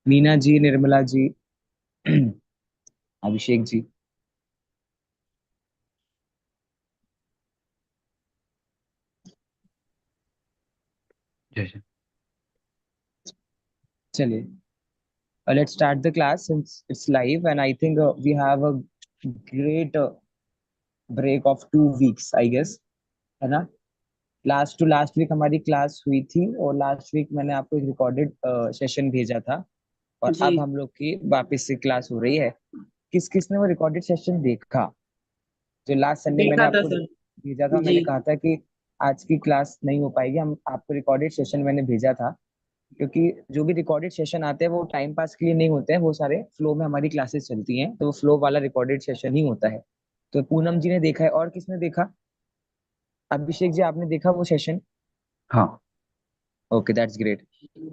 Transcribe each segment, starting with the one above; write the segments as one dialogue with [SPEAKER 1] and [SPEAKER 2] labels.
[SPEAKER 1] मीना जी, निर्मला जी, अभिषेक जी।
[SPEAKER 2] जैसे।
[SPEAKER 1] चलिए, let's start the class since it's live and I think we have a great break of 2 weeks, I guess, है ना। Last to last week हमारी class हुई थी और लास्ट वीक मैंने आपको एक रिकॉर्डेड सेशन भेजा था और
[SPEAKER 3] जी।
[SPEAKER 1] अब हम लोग की वापस से क्लास हो रही है। किस किस ने वो रिकॉर्डेड सेशन देखा? जो लास्ट संडे मैंने
[SPEAKER 3] देखा था
[SPEAKER 1] आपको
[SPEAKER 3] सर।
[SPEAKER 1] भेजा था,
[SPEAKER 3] जी।
[SPEAKER 1] मैंने कहा था कि आज की क्लास नहीं हो पाएगी, हम आपको रिकॉर्डेड सेशन मैंने भेजा था। क्योंकि जो भी रिकॉर्डेड सेशन आते हैं वो टाइम पास के लिए नहीं होते हैं, वो सारे फ्लो में हमारी क्लासेस चलती हैं, तो वो फ्लो वाला रिकॉर्डेड सेशन ही होता है। तो पूनम जी ने देखा है, और किसने देखा? अभिषेक जी, आपने देखा वो सेशन?
[SPEAKER 2] हाँ।
[SPEAKER 1] Okay, that's great.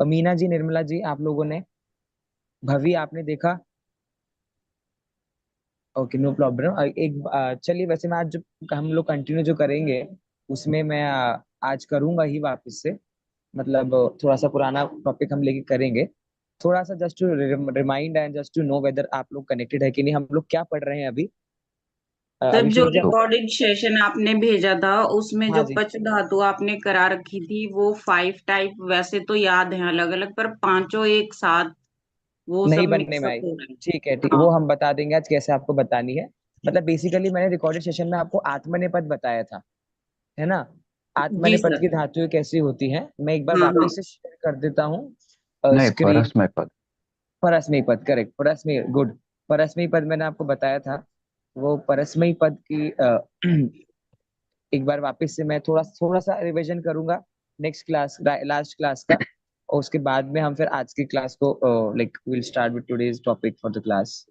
[SPEAKER 1] Meena ji, Nirmala ji, आप लोगों ने? भवी, आपने देखा? Okay, no problem. चलिए, वैसे मैं आज जो हम लोग कंटिन्यू जो करेंगे उसमें मैं आज करूंगा ही वापस से। मतलब थोड़ा सा पुराना टॉपिक हम लेके करेंगे। थोड़ा सा just to remind and just to know whether आप लोग कनेक्टेड है कि नहीं। हम लोग क्या पढ़ रहे हैं अभी?
[SPEAKER 3] सर, जो
[SPEAKER 1] अभिषेक जी
[SPEAKER 2] तो
[SPEAKER 3] रिकॉर्डेड सेशन आपने भेजा था उसमें
[SPEAKER 1] हाँ
[SPEAKER 3] जो
[SPEAKER 1] जी।
[SPEAKER 3] पच धातु आपने करा रखी थी वो 5 टाइप वैसे तो याद है अलग अलग, पर पांचों एक साथ वो
[SPEAKER 1] नहीं
[SPEAKER 3] सब
[SPEAKER 1] बनने में
[SPEAKER 3] मिक्सअप
[SPEAKER 1] आई।
[SPEAKER 3] हो रहे हैं।
[SPEAKER 1] ठीक है, ठीक,
[SPEAKER 3] हाँ।
[SPEAKER 1] वो हम बता देंगे आज कैसे आपको बतानी है। मतलब बेसिकली मैंने रिकॉर्डेड सेशन में आपको आत्मनेपद बताया था, है ना।
[SPEAKER 3] जी
[SPEAKER 1] आत्मनेपद
[SPEAKER 3] सर।
[SPEAKER 1] की धातुएं कैसी होती हैं, मैं एक बार
[SPEAKER 3] हाँ हाँ।
[SPEAKER 1] वापस से शेयर कर देता हूँ
[SPEAKER 2] नहीं,
[SPEAKER 1] स्क्रीन।
[SPEAKER 2] परस्मय पद।
[SPEAKER 1] परस्मय पद, करेक्ट, परस्मय, गुड। परस्मय पद मैंने आपको बताया था। वो परस्मय पद की एक बार वापस से मैं थोड़ा थोड़ा सा रिवीजन करूंगा नेक्स्ट क्लास, लास्ट क्लास का। और उसके बाद में हम फिर आज की क्लास को like will start with today's topic for the class.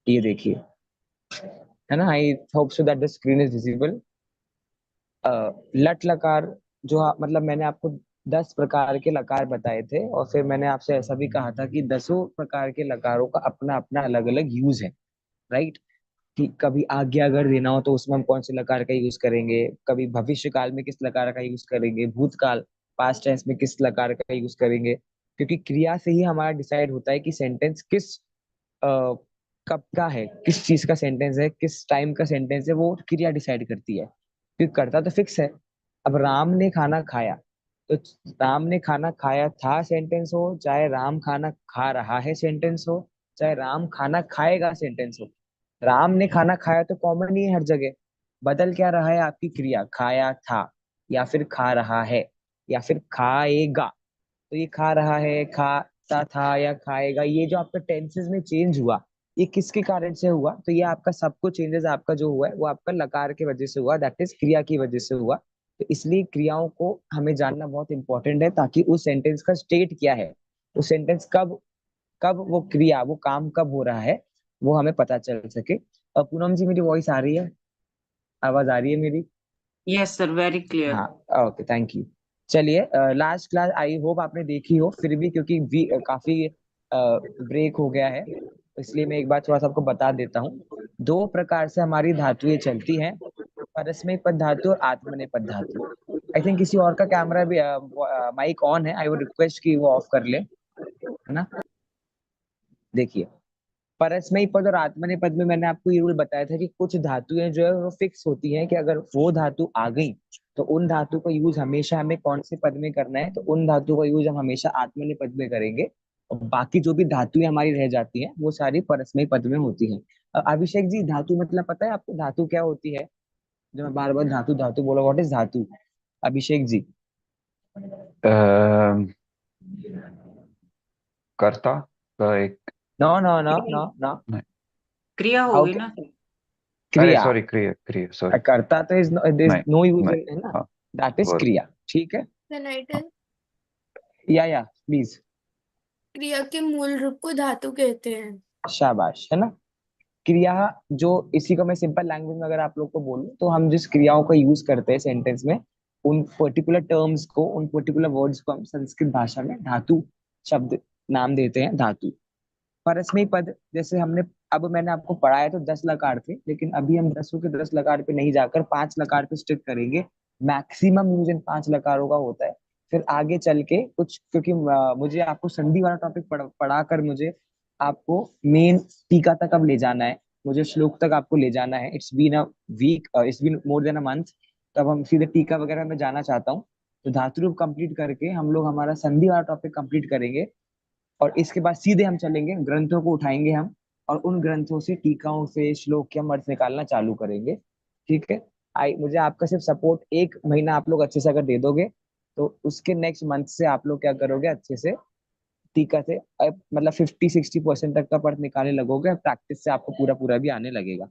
[SPEAKER 1] ये देखिए, है ना। I hope so that the screen is visible. लट लकार, मतलब मैंने आपको 10 प्रकार के लकार बताए थे और फिर मैंने आपसे ऐसा भी कहा था कि 10 प्रकार के लकारों का अपना अपना अलग अलग यूज है, राइट। कि कभी आज्ञा अगर देना हो तो उसमें हम कौन से लकार का यूज करेंगे, कभी भविष्य काल में किस लकार का यूज करेंगे, भूतकाल पास्ट टेंस में किस लकार का यूज करेंगे। क्योंकि क्रिया से ही हमारा डिसाइड होता है कि सेंटेंस किस कब का है, किस चीज का सेंटेंस है, किस टाइम का सेंटेंस है, वो क्रिया डिसाइड करती है। क्योंकि करता तो फिक्स है। अब राम ने खाना खाया, तो राम ने खाना खाया था सेंटेंस हो, चाहे राम खाना खा रहा है सेंटेंस हो, चाहे राम खाना खाएगा सेंटेंस हो, राम ने खाना खाया तो कॉमन ही है हर जगह। बदल क्या रहा है? आपकी क्रिया, खाया था या फिर खा रहा है या फिर खाएगा। तो ये खा रहा है, खाता था या खाएगा, ये जो आपका टेंसेस में चेंज हुआ, ये किसके कारण से हुआ? तो ये आपका सब कुछ चेंजेस आपका जो हुआ है वो आपका लकार की वजह से हुआ, दैट इज क्रिया की वजह से हुआ। तो इसलिए क्रियाओं को हमें जानना बहुत इंपॉर्टेंट है, ताकि उस सेंटेंस का स्टेट क्या है, उस सेंटेंस कब, कब वो क्रिया, वो काम कब हो रहा है, वो हमें पता चल सके। पूनम जी, मेरी वॉइस आ रही है? आवाज आ रही है मेरी?
[SPEAKER 3] Yes sir, very clear.
[SPEAKER 1] हाँ, ओके, थैंक यू। चलिए, लास्ट क्लास आई होप आपने देखी हो, फिर भी क्योंकि काफी ब्रेक हो गया है, इसलिए मैं एक बार थोड़ा सा आपको बता देता हूँ। 2 प्रकार से हमारी धातुएं चलती हैं, परस्मैपद पद धातु और आत्मनेपद धातु। आई थिंक किसी और का कैमरा भी, माइक ऑन है, आई वुड रिक्वेस्ट कि वो ऑफ कर ले, है ना। देखिए, परस्मय पद और आत्मनेय पद में मैंने आपको ये रूल बताया था कि कुछ धातुएं जो है वो फिक्स होती हैं, कि अगर वो धातु आ गई तो उन धातु का यूज हमेशा हमें कौन से पद में करना है, तो उन धातु का यूज हम हमेशा आत्मनेय पद में करेंगे। और बाकी जो भी धातुएं हमारी रह जाती हैं वो सारी परस्मय पद में होती हैं। अभिषेक जी, धातु मतलब पता है आपको? धातु क्या होती है? जो मैं बार बार धातु धातु बोला, व्हाट इज धातु? अभिषेक जी।
[SPEAKER 2] अ, कर्ता का एक।
[SPEAKER 1] No no no no no.
[SPEAKER 2] नहीं।
[SPEAKER 3] क्रिया
[SPEAKER 1] हाउ?
[SPEAKER 3] होगी ना सर।
[SPEAKER 2] अरे
[SPEAKER 1] क्रिया।
[SPEAKER 2] सॉरी, क्रिया क्रिया, सॉरी।
[SPEAKER 1] कर्ता तो इज
[SPEAKER 2] नहीं।
[SPEAKER 1] नो यूज
[SPEAKER 2] नहीं।
[SPEAKER 1] इन, है ना।
[SPEAKER 2] हाँ।
[SPEAKER 1] That is
[SPEAKER 2] verb.
[SPEAKER 1] क्रिया, ठीक है।
[SPEAKER 4] कैन आई
[SPEAKER 2] हाँ।
[SPEAKER 4] टेल?
[SPEAKER 1] या प्लीज।
[SPEAKER 4] क्रिया के मूल रूप को धातु कहते हैं।
[SPEAKER 1] शाबाश, है ना। क्रिया, जो इसी को मैं सिंपल लैंग्वेज में अगर आप लोग को बोलूं, तो हम जिस क्रियाओं का यूज करते हैं सेंटेंस में, उन पर्टिकुलर टर्म्स को, उन पर्टिकुलर वर्ड्स को हम संस्कृत भाषा में धातु शब्द नाम देते हैं, धातु। परस्मय पद, जैसे हमने अब मैंने आपको पढ़ाया तो 10 लकार थे, लेकिन अभी हम 10 के 10 लकार पे नहीं जाकर 5 लकार पे स्टिक करेंगे। मैक्सिमम यूज इन 5 लकारों का होता है। फिर आगे चल के कुछ, क्योंकि मुझे आपको संधि वाला टॉपिक पढ़ाकर मुझे आपको मेन टीका तक अब ले जाना है, मुझे श्लोक तक आपको ले जाना है। It's been a week, it's been more than a month. तब हम सीधे टीका वगैरह में जाना चाहता हूँ। तो धातु रूप कंप्लीट करके हम लोग हमारा संधि वाला टॉपिक कंप्लीट करेंगे, और इसके बाद सीधे हम चलेंगे, ग्रंथों को उठाएंगे हम, और उन ग्रंथों से टीकाओं से श्लोक के हम अर्थ निकालना चालू करेंगे। ठीक है। आई मुझे आपका सिर्फ सपोर्ट 1 महीना आप लोग अच्छे से अगर दे दोगे, तो उसके नेक्स्ट मंथ से आप लोग क्या करोगे, अच्छे से टीका से मतलब 50-60% तक का अर्थ निकालने लगोगे। प्रैक्टिस से आपको पूरा पूरा भी आने लगेगा।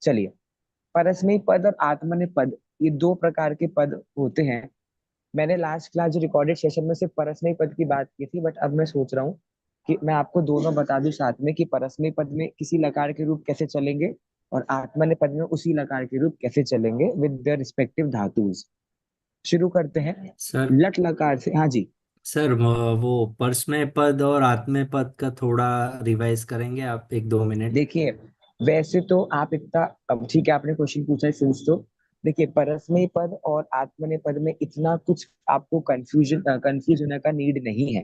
[SPEAKER 1] चलिए, परस्मैई पद और आत्मनेय पद, ये 2 प्रकार के पद होते हैं। मैंने लास्ट क्लास जो रिकॉर्डेड सेशन में सिर्फ परस्मैई पद की बात की थी, बट अब मैं सोच रहा हूँ कि मैं आपको दोनों बता दूं साथ में, कि परस्मैई पद में किसी लकार के रूप कैसे चलेंगे, और आत्मनेय पद में उसी लकार के रूप कैसे चलेंगे विद देयर रिस्पेक्टिव धातुज। शुरू करते हैं
[SPEAKER 5] सर
[SPEAKER 1] लट लकार से। हाँ जी।
[SPEAKER 5] सर वो परस्मय पद और आत्मय पद का थोड़ा रिवाइज करेंगे आप 1-2 मिनट?
[SPEAKER 1] देखिए, वैसे तो आप इतना, अब ठीक है आपने क्वेश्चन पूछा है सिंस तो, देखिए परस्मैई पद और आत्मनेय पद में इतना कुछ आपको कंफ्यूज होने का नीड नहीं है,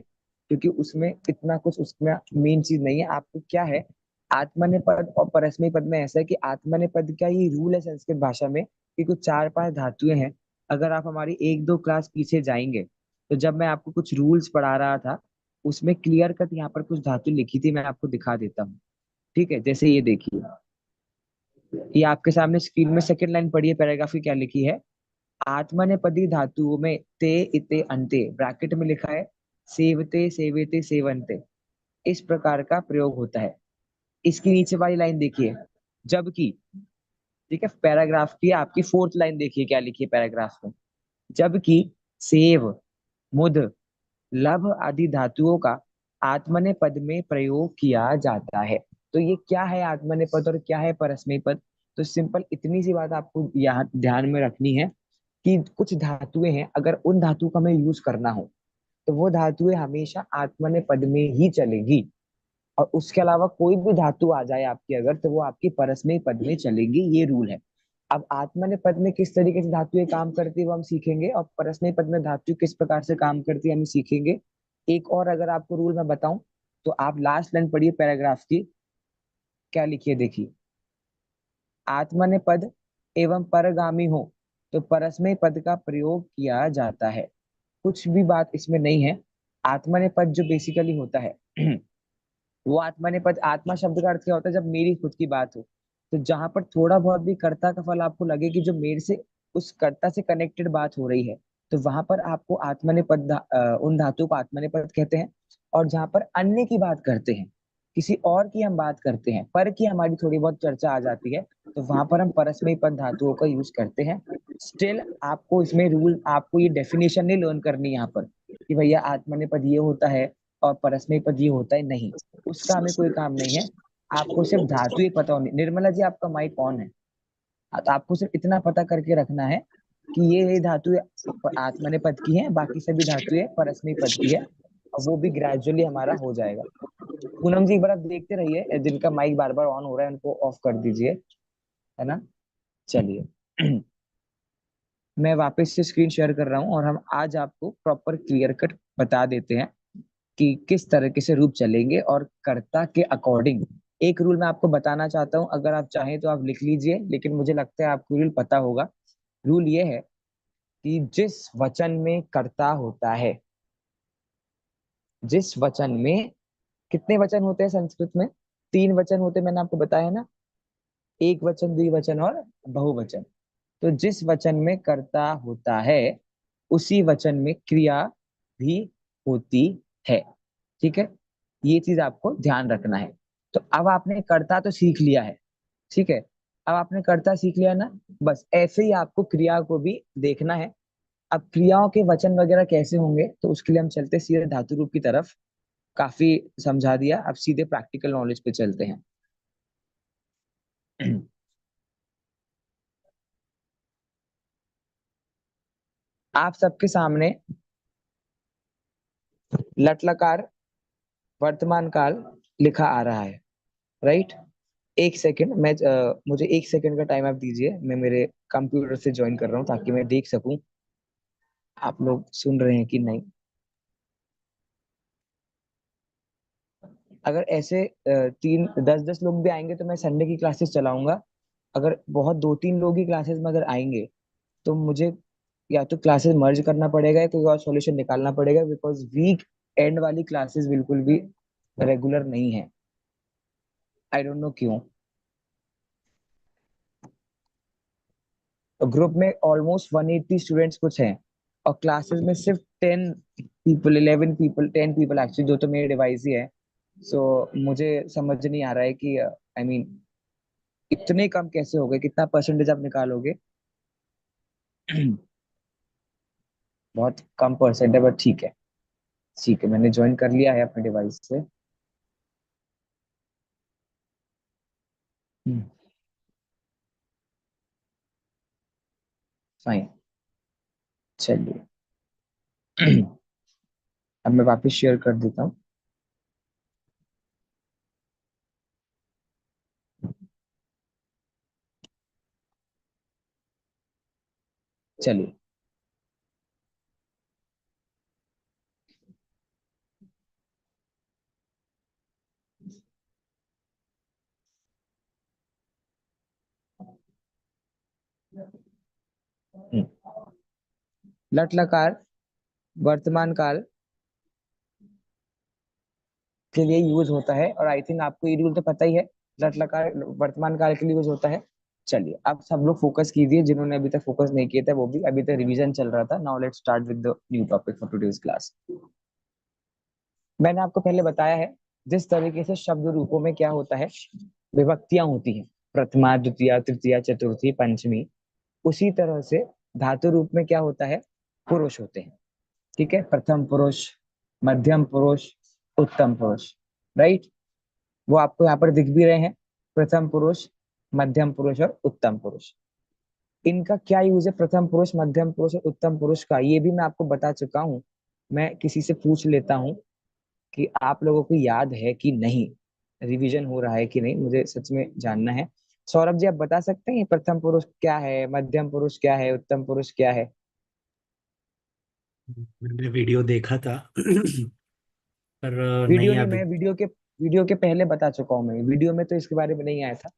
[SPEAKER 1] क्योंकि उसमें इतना कुछ, उसमें मेन चीज नहीं है। आपको क्या है, आत्मनेय पद और परस्मैई पद में ऐसा है कि आत्मनेय पद का ये रूल है संस्कृत भाषा में कि कुछ 4-5 धातुएं हैं। अगर आप हमारी 1-2 क्लास पीछे जाएंगे, तो जब मैं आपको कुछ रूल्स पढ़ा रहा था, उसमें क्लियर कट यहाँ पर कुछ धातु लिखी थी, मैं आपको दिखा देता हूँ। ठीक है, जैसे ये देखिए, ये आपके सामने स्क्रीन में सेकंड लाइन पढ़िए, पैराग्राफ की क्या लिखी है। आत्मनेपदी धातुओं में ते इते अंते ब्रैकेट में लिखा है सेवते सेवेते सेवन्ते, इस प्रकार का प्रयोग होता है। इसकी नीचे वाली लाइन देखिए, जबकि, ठीक है, पैराग्राफ की आपकी 4th लाइन देखिए क्या लिखी है पैराग्राफ में। जबकि सेव, मुद, लभ आदि धातुओं का आत्मनेय पद में प्रयोग किया जाता है। तो ये क्या है आत्मनेय पद और क्या है परस्मैई पद? तो सिंपल इतनी सी बात आपको यहाँ ध्यान में रखनी है कि कुछ धातुएं हैं, अगर उन धातु का हमें यूज करना हो, तो वो धातुएं हमेशा आत्मनेय पद में ही चलेगी, और उसके अलावा कोई भी धातु आ जाए आपकी अगर, तो वो आपकी परस्मैई पद में चलेगी, ये रूल है। अब आत्मनेय पद में किस तरीके से धातुएं काम करती है वो हम सीखेंगे, और परस्मैई पद में धातु किस प्रकार से काम करती है हम सीखेंगे। एक और अगर आपको रूल मैं बताऊं, तो आप लास्ट लाइन पढ़िए पैराग्राफ की, क्या लिखिए देखिए। आत्मनेय पद एवं परगामी हो तो परस्मैई पद का प्रयोग किया जाता है। कुछ भी बात इसमें नहीं है। आत्मनेय पद जो बेसिकली होता है वो आत्मनेय पद, आत्मा शब्द का अर्थ क्या होता है, जब मेरी खुद की बात हो, तो जहां पर थोड़ा बहुत भी कर्ता का फल आपको लगे कि जो मेरे से, उस कर्ता से कनेक्टेड बात हो रही है, तो वहां पर आपको आत्मनेय पद, उन धातुओं को आत्मनेय पद कहते हैं। और जहां पर अन्य की बात करते हैं, किसी और की हम बात करते हैं, पर की हमारी थोड़ी बहुत चर्चा आ जाती है, तो वहां पर हम परस्मैई पद धातुओं का यूज करते हैं। स्टिल आपको इसमें रूल, आपको ये डेफिनेशन नहीं लर्न करनी यहाँ पर कि भैया आत्मनेय पद ये होता है और परस्मैई पद ये होता है, नहीं, उसका हमें कोई काम नहीं है। आपको सिर्फ धातु ही पता होनी। निर्मला जी आपका माइक ऑन है। तो आपको सिर्फ इतना पता करके रखना है कि ये धातु आत्मनेय पद की है, बाकी सभी धातुएं परस्मैई पद की है, और वो भी ग्रेजुअली हमारा हो जाएगा। पूनम जी एक बार आप देखते रहिए, जिनका माइक बार बार ऑन हो रहा है उनको ऑफ कर दीजिए, है ना। चलिए मैं वापस से स्क्रीन शेयर कर रहा हूँ, और हम आज आपको प्रॉपर क्लियर कट बता देते हैं कि किस तरीके से रूप चलेंगे, और कर्ता के अकॉर्डिंग। एक रूल मैं आपको बताना चाहता हूँ, अगर आप चाहें तो आप लिख लीजिए, लेकिन मुझे लगता है आपको रूल पता होगा। रूल ये है कि जिस वचन में कर्ता होता है, जिस वचन में, कितने वचन होते हैं संस्कृत में? 3 वचन होते हैं, मैंने आपको बताया ना, एक वचन, द्विवचन और बहुवचन। तो जिस वचन में कर्ता होता है, उसी वचन में क्रिया भी होती है। ठीक है, ये चीज आपको ध्यान रखना है। तो अब आपने कर्ता तो सीख लिया है, ठीक है, अब आपने कर्ता सीख लिया ना, बस ऐसे ही आपको क्रिया को भी देखना है। अब क्रियाओं के वचन वगैरह कैसे होंगे, तो उसके लिए हम चलते सीधे धातु रूप की तरफ। काफी समझा दिया, अब सीधे प्रैक्टिकल नॉलेज पे चलते हैं। आप सबके सामने लट लकार वर्तमान काल लिखा आ रहा है, राइट। एक सेकंड, मुझे एक सेकंड का टाइम आप दीजिए, मैं मेरे कंप्यूटर से ज्वाइन कर रहा हूँ ताकि मैं देख सकूं आप लोग सुन रहे हैं कि नहीं। अगर ऐसे 3 10 10 लोग भी आएंगे तो मैं संडे की क्लासेस चलाऊंगा। अगर बहुत 2 3 लोग ही क्लासेस में अगर आएंगे तो मुझे या तो क्लासेस मर्ज करना पड़ेगा या कोई और सॉल्यूशन निकालना पड़ेगा, बिकॉज वीक एंड वाली क्लासेस बिल्कुल भी रेगुलर नहीं है। आई डोंट नो क्यों। ग्रुप में ऑलमोस्ट 180 स्टूडेंट्स कुछ हैं और क्लासेस में सिर्फ 10 पीपल, 11 पीपल, 10 पीपल एक्चुअली, जो तो मेरे डिवाइस ही है। सो मुझे समझ नहीं आ रहा है कि आई मीन इतने कम कैसे हो गए, कितना परसेंटेज आप निकालोगे? बहुत कम परसेंट है, बट ठीक है। ठीक है, मैंने ज्वाइन कर लिया है अपने डिवाइस से। फाइन, चलिए। अब मैं वापस शेयर कर देता हूँ। चलिए। हम्म, लट लकार वर्तमान काल के लिए यूज होता है, और आई थिंक आपको ये रूल तो पता ही है, लट लकार वर्तमान काल के लिए यूज होता है। चलिए, अब सब लोग फोकस कीजिए, जिन्होंने अभी तक फोकस नहीं किया था वो भी। अभी तक रिवीजन चल रहा था। Now let's start with the new topic for today's class. मैंने आपको पहले बताया है जिस तरीके से शब्द रूपों में क्या होता है, विभक्तियां होती हैं, प्रथमा, द्वितीय, तृतीया, चतुर्थी, पंचमी, उसी तरह से धातु रूप में क्या होता है, पुरुष होते हैं। ठीक है, प्रथम पुरुष, मध्यम पुरुष, उत्तम पुरुष, राइट। वो आपको यहाँ पर दिख भी रहे हैं, प्रथम पुरुष, मध्यम पुरुष और उत्तम पुरुष। इनका क्या यूज है, प्रथम पुरुष, मध्यम पुरुष और उत्तम पुरुष का, ये भी मैं आपको बता चुका हूँ। मैं किसी से पूछ लेता हूँ कि आप लोगों को याद है कि नहीं, रिवीजन हो रहा है कि नहीं, मुझे सच में जानना है। सौरभ जी, आप बता सकते हैं प्रथम पुरुष क्या है, मध्यम पुरुष क्या है, उत्तम पुरुष क्या है?
[SPEAKER 5] मैंने वीडियो देखा था पर
[SPEAKER 1] वीडियो
[SPEAKER 5] नहीं
[SPEAKER 1] नहीं,
[SPEAKER 5] अभी।
[SPEAKER 1] मैं वीडियो के पहले बता चुका हूँ। मैं वीडियो में तो इसके बारे में नहीं आया था।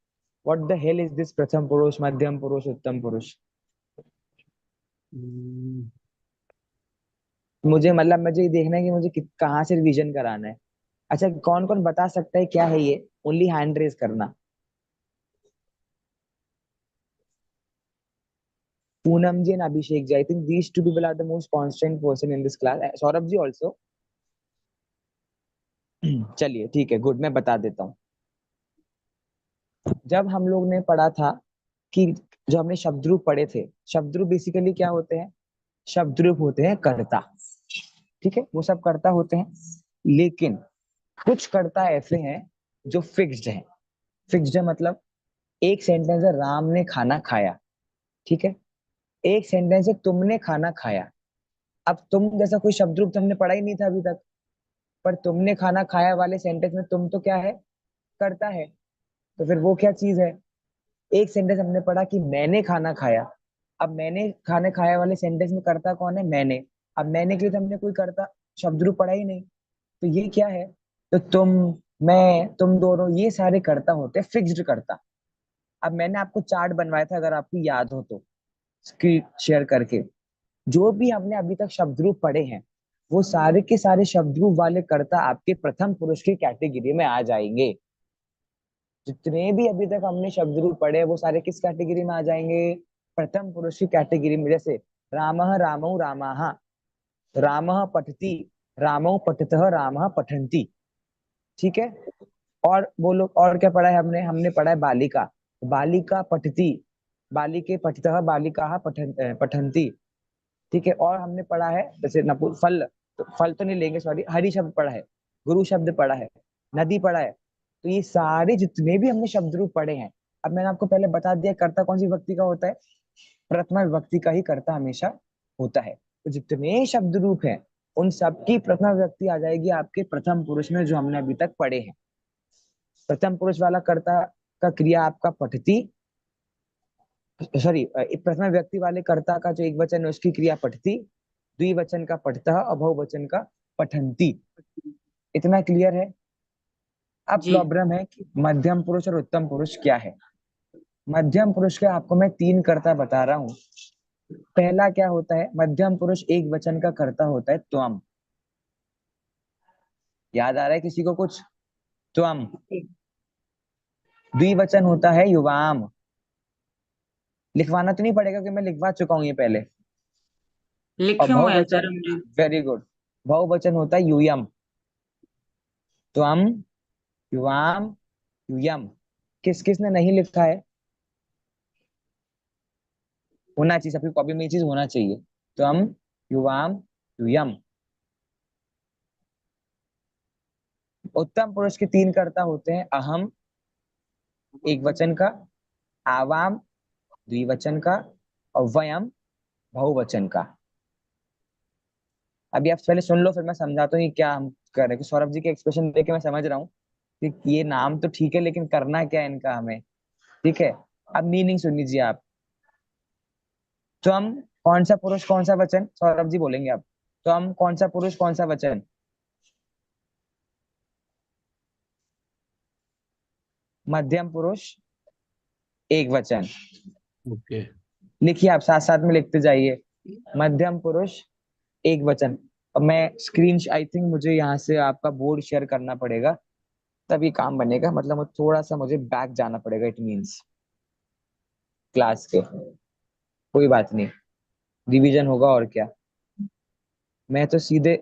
[SPEAKER 1] What the hell is this प्रथम पुरुष, मध्यम पुरुष, उत्तम पुरुष?
[SPEAKER 5] हम्म,
[SPEAKER 1] मुझे मतलब मुझे ये देखना है कि मुझे कहाँ से रिवीजन कराना है। अच्छा, कौन कौन बता सकता है क्या है ये? ओनली हैंड रेज करना। Poonam ji and Abhishek ji, I think these two people are the most constant person in this class. Saurabh ji also. चलिए ठीक है, गुड, मैं बता देता हूँ। जब हम लोग ने पढ़ा था कि जो हमने शब्दरूप पढ़े थे, शब्दरूप बेसिकली क्या होते हैं? शब्दरूप होते हैं कर्ता। ठीक है, वो सब कर्ता होते हैं, लेकिन कुछ कर्ता ऐसे हैं जो फिक्स्ड हैं। फिक्स्ड है मतलब, एक सेंटेंस है राम ने खाना खाया, ठीक है। एक सेंटेंस है तुमने खाना खाया। अब तुम जैसा कोई शब्द रूप तो हमने पढ़ा ही नहीं था अभी तक, पर तुमने खाना खाया वाले सेंटेंस में तुम तो क्या है, करता है। तो फिर वो क्या चीज है? एक सेंटेंस हमने पढ़ा कि मैंने खाना खाया। अब मैंने खाना खाया वाले सेंटेंस में करता कौन है? मैंने। अब मैंने के लिए तो हमने कोई करता शब्द रूप पढ़ा ही नहीं। तो ये क्या है? तो तुम, मैं, तुम दोनों, ये सारे कर्ता होते हैं, फिक्स्ड कर्ता। अब मैंने आपको चार्ट बनवाया था, अगर आपको याद हो तो, स्क्रीन शेयर करके। जो भी हमने अभी तक शब्दरूप पढ़े हैं, वो सारे के सारे शब्दरूप वाले कर्ता आपके प्रथम पुरुष की कैटेगरी में आ जाएंगे। जितने भी अभी तक हमने शब्दरूप पढ़े हैं, वो सारे किस कैटेगरी में आ जाएंगे? प्रथम पुरुष की कैटेगरी में। जैसे रामः रामौ रामाः, रामः पठति, रामौ पठतः, रामः पठन्ति। ठीक है। और बोलो, और क्या पढ़ा है हमने? हमने पढ़ा है बालिका, बालिका पठती, बालिके पठतः, बालिकाः पठन्ति। ठीक है। और हमने पढ़ा है जैसे फल, तो फल तो नहीं लेंगे, सॉरी, हरि शब्द पढ़ा है, गुरु शब्द पढ़ा है, नदी पढ़ा है। तो ये सारे जितने भी हमने शब्द रूप पढ़े हैं, अब मैंने आपको पहले बता दिया कर्ता कौन सी विभक्ति का होता है, प्रथमा विभक्ति का ही कर्ता हमेशा होता है। तो जितने शब्द रूप हैं, उन सबकी प्रथमा विभक्ति आ जाएगी आपके प्रथम पुरुष में, जो हमने अभी तक पढ़े हैं। प्रथम पुरुष वाला कर्ता का क्रिया आपका पठती, सॉरी, प्रथम व्यक्ति वाले कर्ता का जो एक वचन है उसकी क्रिया पठती, द्विवचन का पठतः और बहुवचन का पठंती। इतना क्लियर है? अब
[SPEAKER 3] जी
[SPEAKER 1] प्रॉब्लम है कि मध्यम पुरुष और उत्तम पुरुष क्या है। मध्यम पुरुष के आपको मैं तीन कर्ता बता रहा हूं। पहला क्या होता है, मध्यम पुरुष एक वचन का कर्ता होता है त्वम। याद आ रहा है किसी को कुछ? त्वम। द्विवचन होता है युवाम। लिखवाना तो नहीं पड़ेगा कि मैं लिखवा चुका हूं ये पहले। और
[SPEAKER 3] लिखे हुए हैं सर
[SPEAKER 1] बहुवचन,
[SPEAKER 3] हमने।
[SPEAKER 1] वेरी गुड, बहुवचन होता है यूयम। त्वम, युवाम, यूयम। किस किसने नहीं लिखा है? होना चाहिए, सबकी कॉपी में ये चीज होना चाहिए। त्वम, युवाम, यूयम। उत्तम पुरुष के तीन कर्ता होते हैं, अहम एक वचन का, आवाम द्विवचन का, और वयम बहुवचन का। अभी आप पहले सुन लो, फिर मैं समझाता हूँ ये क्या हम कर रहे हैं। कि सौरभ जी के एक्सप्रेशन देख के मैं समझ रहा हूँ कि ये नाम तो ठीक है लेकिन करना क्या है इनका हमें। ठीक है, अब मीनिंग सुन लीजिए आप। तो हम कौन सा पुरुष कौन सा वचन, सौरभ जी बोलेंगे आप। तो हम कौन सा पुरुष कौन सा वचन? मध्यम पुरुष एक वचन।
[SPEAKER 5] ओके।
[SPEAKER 1] लिखिए आप, साथ साथ में लिखते जाइए। मध्यम पुरुष एक वचन। अब मैं स्क्रीन, आई थिंक मुझे यहाँ से आपका बोर्ड शेयर करना पड़ेगा तभी काम बनेगा। मतलब थोड़ा सा मुझे बैक जाना पड़ेगा, इट मीन्स क्लास के। कोई बात नहीं, रिवीजन होगा और क्या। मैं तो सीधे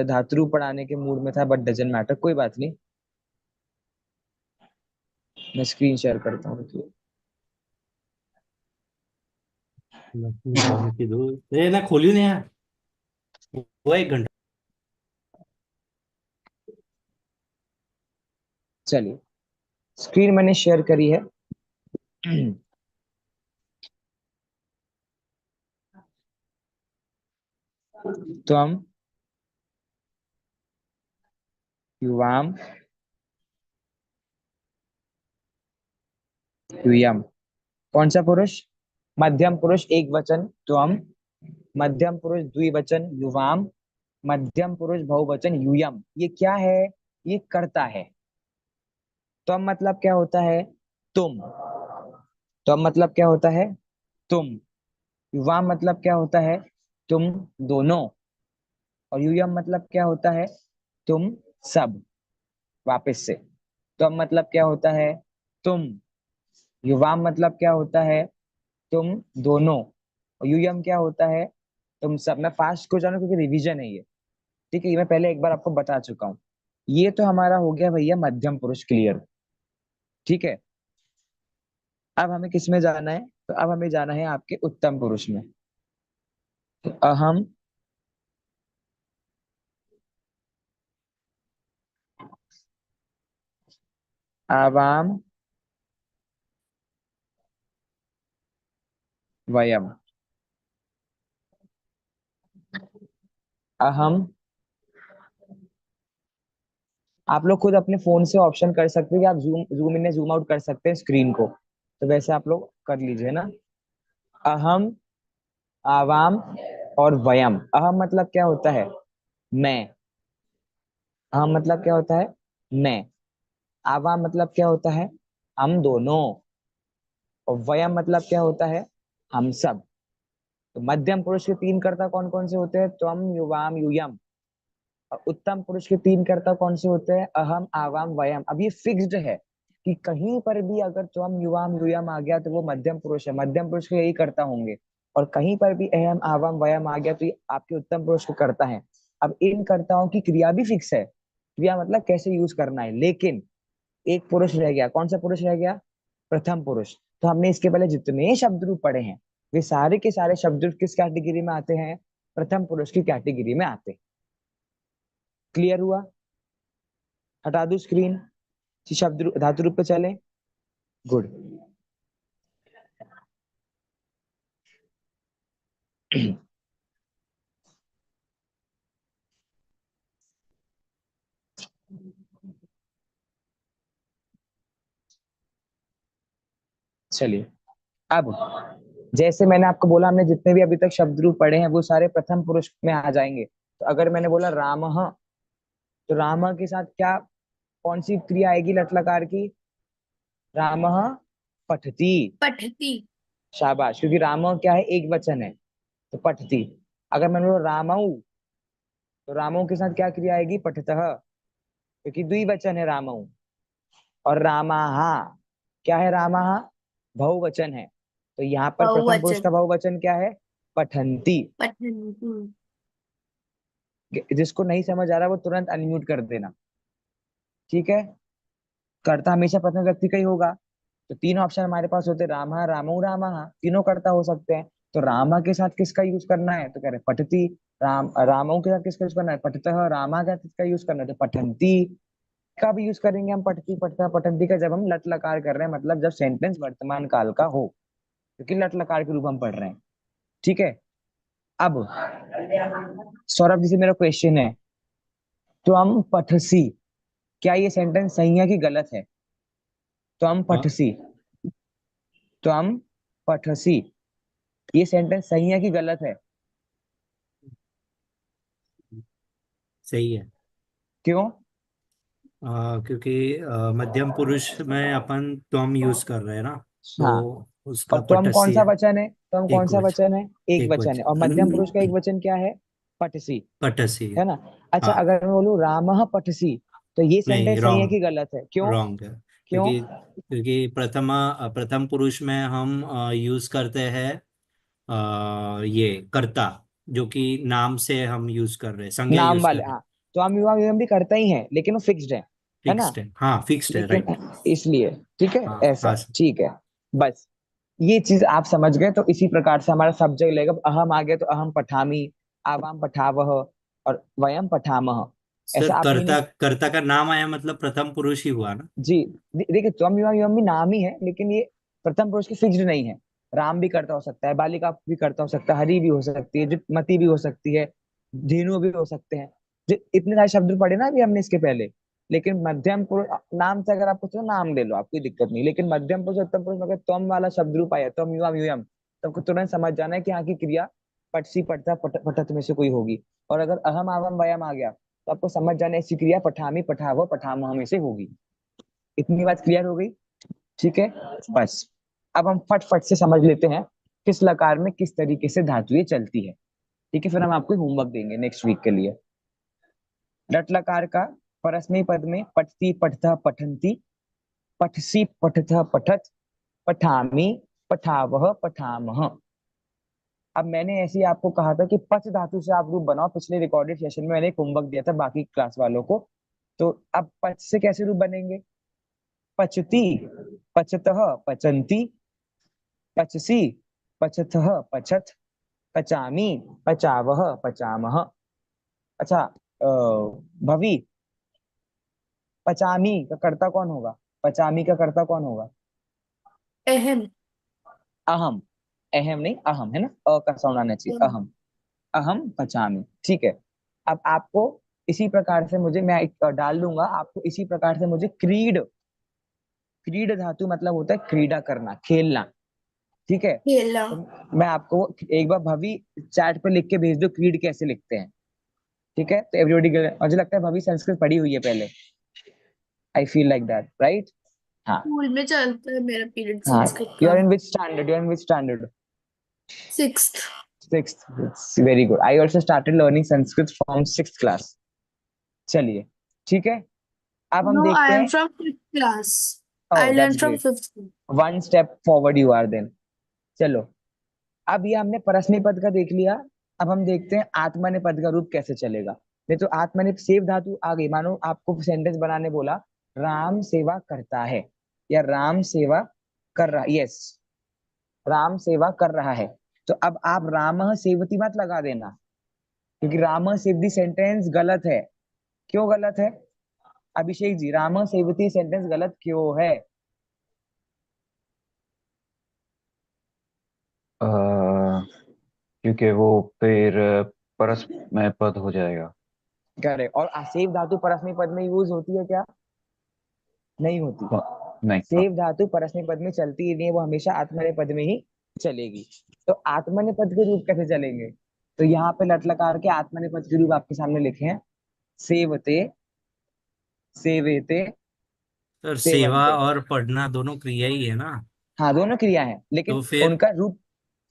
[SPEAKER 1] धातु पढ़ाने के मूड में था, बट डजंट मैटर, कोई बात नहीं। मैं स्क्रीन शेयर करता हूँ, रुकिए।
[SPEAKER 5] लक्ष्मी कौन की दूध ये ना खोली नहीं है वो 1 घंटा।
[SPEAKER 1] चलिए, स्क्रीन मैंने शेयर करी है। तो हम युवाम, युयम। कौन सा पुरुष? मध्यम पुरुष एक वचन त्वम, मध्यम पुरुष द्विवचन युवाम, मध्यम पुरुष बहुवचन यूयम। ये क्या है? ये करता है। त्वम मतलब क्या होता है? तुम। त्वम मतलब क्या होता है? तुम। युवाम मतलब क्या होता है? तुम दोनों। और यूयम मतलब क्या होता है? तुम सब। वापस से, त्वम मतलब क्या होता है? तुम। युवाम मतलब क्या होता है? तुम दोनों। और यूयम क्या होता है? तुम सब। मैं फास्ट को जानू क्योंकि रिवीजन है ये। ठीक है, ये मैं पहले एक बार आपको बता चुका हूँ। ये तो हमारा हो गया भैया मध्यम पुरुष, क्लियर। ठीक है, अब हमें किस में जाना है? तो अब हमें जाना है आपके उत्तम पुरुष में। तो अहम, आवाम, वयम। अहम, आप लोग खुद अपने फोन से ऑप्शन कर सकते हैं कि आप zoom zoom in zoom out कर सकते हैं स्क्रीन को। तो वैसे आप लोग कर लीजिए ना। अहम, आवाम और वयम। अहम मतलब क्या होता है? मैं। अहम मतलब क्या होता है? मैं। आवाम मतलब क्या होता है? हम दोनों। और वयम मतलब क्या होता है? हम सब। तो मध्यम पुरुष के तीन कर्ता कौन कौन से होते हैं? त्वम, युवाम, यूयम। और उत्तम पुरुष के तीन कर्ता कौन से होते हैं? अहम, आवाम, वयम। अब ये फिक्स्ड है कि कहीं पर भी अगर त्वम, युवाम, यूयम आ गया तो वो मध्यम पुरुष है, मध्यम पुरुष के यही कर्ता होंगे। और कहीं पर भी अहम, आवाम, वयम आ गया तो ये आपके उत्तम पुरुष के कर्ता हैं। अब इन कर्ताओं की क्रिया भी फिक्स है, क्रिया मतलब कैसे यूज करना है। लेकिन एक पुरुष रह गया। कौन सा पुरुष रह गया? प्रथम पुरुष। तो हमने इसके पहले जितने शब्द रूप पढ़े हैं वे सारे के सारे शब्द रूप किस कैटेगरी में आते हैं? प्रथम पुरुष की कैटेगरी में आते हैं। क्लियर हुआ? हटा दूं स्क्रीन? धातु रूप पे चले। गुड। चलिए, अब जैसे मैंने आपको बोला, हमने जितने भी अभी तक शब्द रूप पढ़े हैं वो सारे प्रथम पुरुष में आ जाएंगे। तो अगर मैंने बोला रामः, तो रामः के साथ क्या, कौन सी क्रिया आएगी लट लकार की? रामः पठती।
[SPEAKER 4] पठती।
[SPEAKER 1] शाबाश, क्योंकि रामः क्या है, एक वचन है, तो पठती। अगर मैंने बोला रामऊ, तो रामऊ के साथ क्या क्रिया आएगी? पठतः, क्योंकि द्विवचन है रामऊ। और रामाहा, क्या है रामाहा? बहुवचन है। तो यहाँ पर प्रथम पुरुष
[SPEAKER 4] बहुवचन।
[SPEAKER 1] का बहुवचन क्या है? पठंती।
[SPEAKER 4] पठंती।
[SPEAKER 1] जिसको नहीं समझ आ रहा वो तुरंत अनम्यूट कर देना, ठीक है? कर्ता हमेशा प्रथम व्यक्ति का ही होगा। तो तीन ऑप्शन हमारे पास होते हैं, रामा, रामू, रामा, तीनों कर्ता हो सकते हैं। तो रामा के साथ किसका यूज करना है? तो कह रहे पठती। रामू के साथ किसका यूज करना है? पठतः। रामा का किसका यूज करना है? तो पठंती का भी यूज करेंगे हम, पठती, पठता, पठंती का, जब हम लट लकार कर रहे हैं, मतलब जब सेंटेंस वर्तमान काल का हो, क्योंकि लट लकार के रूप हम पढ़ रहे हैं, ठीक है? अब सौरभ जी से मेरा क्वेश्चन है, तो हम पठसी, क्या ये सेंटेंस सही है कि गलत है? तो हम
[SPEAKER 5] हाँ,
[SPEAKER 1] पठसी, तो हम पठसी, ये सेंटेंस सही है कि गलत है?
[SPEAKER 5] सही है।
[SPEAKER 1] क्यों?
[SPEAKER 5] क्योंकि मध्यम पुरुष में अपन तुम यूज कर रहे हैं ना,
[SPEAKER 1] हाँ,
[SPEAKER 5] तो उसका
[SPEAKER 1] और तो हम कौन
[SPEAKER 5] पटसी
[SPEAKER 1] सा
[SPEAKER 5] है।
[SPEAKER 1] वचन है? तो हम कौन
[SPEAKER 5] एक
[SPEAKER 1] सा
[SPEAKER 5] वचन।
[SPEAKER 1] वचन है? एक
[SPEAKER 5] एक
[SPEAKER 1] वचन है। और मध्यम पुरुष का एक
[SPEAKER 5] वचन।
[SPEAKER 1] वचन क्या है? पठसी,
[SPEAKER 5] पटसी है।
[SPEAKER 1] है ना? अच्छा,
[SPEAKER 5] हाँ।
[SPEAKER 1] अगर मैं बोलूं रामः पटसी, तो ये
[SPEAKER 5] नहीं,
[SPEAKER 1] सेंटेंस सही है
[SPEAKER 5] रॉन्ग।
[SPEAKER 1] कि गलत है? क्यों?
[SPEAKER 5] रॉन्ग है,
[SPEAKER 1] क्यों?
[SPEAKER 5] क्योंकि क्योंकि प्रथम पुरुष में हम यूज करते हैं ये कर्ता, जो कि नाम से हम यूज कर रहे हैं, संज्ञा
[SPEAKER 1] नाम
[SPEAKER 5] यूज कर
[SPEAKER 1] वाले,
[SPEAKER 5] रहे हैं।
[SPEAKER 1] हाँ। तो हम युवा विवम भी करता ही है, लेकिन वो फिक्स्ड है ना?
[SPEAKER 5] फिक्स्ड है, हाँ, फिक्स्ड है,
[SPEAKER 1] लेकिन
[SPEAKER 5] राइट।
[SPEAKER 1] इसलिए, ठीक है,
[SPEAKER 5] हाँ,
[SPEAKER 1] ऐसा,
[SPEAKER 5] हाँ।
[SPEAKER 1] ठीक है, बस। ये चीज आप समझ गए, तो इसी प्रकार से हमारा सब्जेक्ट लगेगा। अहम आ गया तो अहम पठामी, आवाम पठावह, और वयम पठामह।
[SPEAKER 5] सर,
[SPEAKER 1] ऐसा आप ये नहीं।
[SPEAKER 5] कर्ता कर्ता का नाम आया मतलब प्रथम पुरुष ही हुआ ना।
[SPEAKER 1] जी, देखिए, त्वम युवा युवम भी नाम ही है, लेकिन ये प्रथम पुरुष की फिक्स्ड नहीं है। राम भी करता हो सकता है, बालिका भी करता हो सकता है, हरि भी हो सकती है, मति भी हो सकती है, धेनु भी हो सकते हैं। जो इतने सारे शब्द पढ़े ना अभी हमने इसके पहले। लेकिन मध्यम पुरुष नाम से अगर आपको तो नाम ले लो, आप, कोई दिक्कत नहीं। लेकिन मध्यम पुरुष उत्तम पुरुष में अगर त्वम वाला शब्द रूप आया, त्वम युवा युयम, तो आपको तुरंत समझ जाना है कि यहाँ की क्रिया पटसी, पठता, पठत में से कोई होगी। और अगर अहम, आवम, वयम आ गया, तो आपको समझ जाना है ऐसी क्रिया पठामी, पठावह, पठामह में से होगी। इतनी बात क्लियर हो गई, ठीक है? बस, अब हम फट फट से समझ लेते हैं किस लकार में किस तरीके से धातुएं चलती है, ठीक है? फिर हम आपको होमवर्क देंगे नेक्स्ट वीक के लिए। लट लकार का परस्मैपद पद में पठती, पठता, पठंती, पठसी, पठता, पठत, पठामी, पठावह, पठामह। अब मैंने ऐसे ही आपको कहा था कि पच धातु से आप रूप बनाओ, पिछले रिकॉर्डेड सेशन में मैंने एक होमवर्क दिया था बाकी क्लास वालों को। तो अब पच से कैसे रूप बनेंगे? पचती, पचतः, पचंती, पचसी, पचतः, पचत, पचामी, पचावह, पचामह। अच्छा, भवी, पचामी का कर्ता कौन होगा? पचामी का कर्ता कौन होगा?
[SPEAKER 4] अहम।
[SPEAKER 1] अहम। अहम नहीं, अहम, है ना? अ का साउंड आना चाहिए,
[SPEAKER 4] अहम।
[SPEAKER 1] अहम। अहम पचामी, ठीक है। अब आपको इसी प्रकार से मुझे, मैं एक डाल दूंगा आपको, इसी प्रकार से मुझे क्रीड, क्रीड धातु मतलब होता है क्रीडा करना, खेलना, ठीक है?
[SPEAKER 4] खेलना।
[SPEAKER 1] तो मैं आपको एक बार भवी चैट पे लिख के भेज दो क्रीड कैसे लिखते हैं, ठीक है? तो एवरीबॉडी, मुझे लगता है भवी संस्कृत पढ़ी हुई है पहले, I feel like that, right? हाँ।
[SPEAKER 4] स्कूल में चलता है मेरा पीरियड
[SPEAKER 1] हाँ,
[SPEAKER 4] संस्कृत
[SPEAKER 1] यू
[SPEAKER 4] का।
[SPEAKER 1] Are in which standard? You are in which standard?
[SPEAKER 4] 6th।
[SPEAKER 1] Sixth. Very good, I also started learning Sanskrit from sixth class. चलिए, ठीक है, अब हम
[SPEAKER 4] No, I
[SPEAKER 1] देखते
[SPEAKER 4] am
[SPEAKER 1] हैं।
[SPEAKER 4] from 5th class. I
[SPEAKER 1] oh, that's
[SPEAKER 4] learned from
[SPEAKER 1] great,
[SPEAKER 4] 5th.
[SPEAKER 1] One step forward you are then. चलो, अब ये हमने परस्मै पद का देख लिया। अब हम देखते हैं आत्मनेपद का रूप कैसे चलेगा। नहीं तो आत्मने सेव धातु आ गई, मानो आपको सेंटेंस बनाने बोला, राम सेवा करता है, या राम सेवा कर रहा, यस, राम सेवा कर रहा है। तो अब आप राम सेवती मत लगा देना, क्योंकि राम सेवती सेंटेंस गलत है। क्यों गलत है? अभिषेक जी, राम सेवती सेंटेंस गलत क्यों है?
[SPEAKER 2] अ, क्योंकि वो फिर परस्मय पद हो जाएगा।
[SPEAKER 1] करेक्ट। और असेव धातु परस्मै पद में यूज होती है क्या? नहीं होती।
[SPEAKER 2] नहीं।
[SPEAKER 1] सेव धातु परस्मै पद में चलती ही नहीं है, वो हमेशा आत्मनेय पद में ही चलेगी। तो आत्मनेय पद के रूप कैसे चलेंगे? तो यहाँ पे लट लकार के आत्मनेय पद के रूप आपके सामने लिखे हैं, सेवते, सेवेते,
[SPEAKER 5] सर सेवा
[SPEAKER 1] सेवन्ते।
[SPEAKER 5] और पढ़ना दोनों क्रिया ही है ना।
[SPEAKER 1] हाँ दोनों क्रिया है, लेकिन
[SPEAKER 5] तो फिर
[SPEAKER 1] उनका रूप,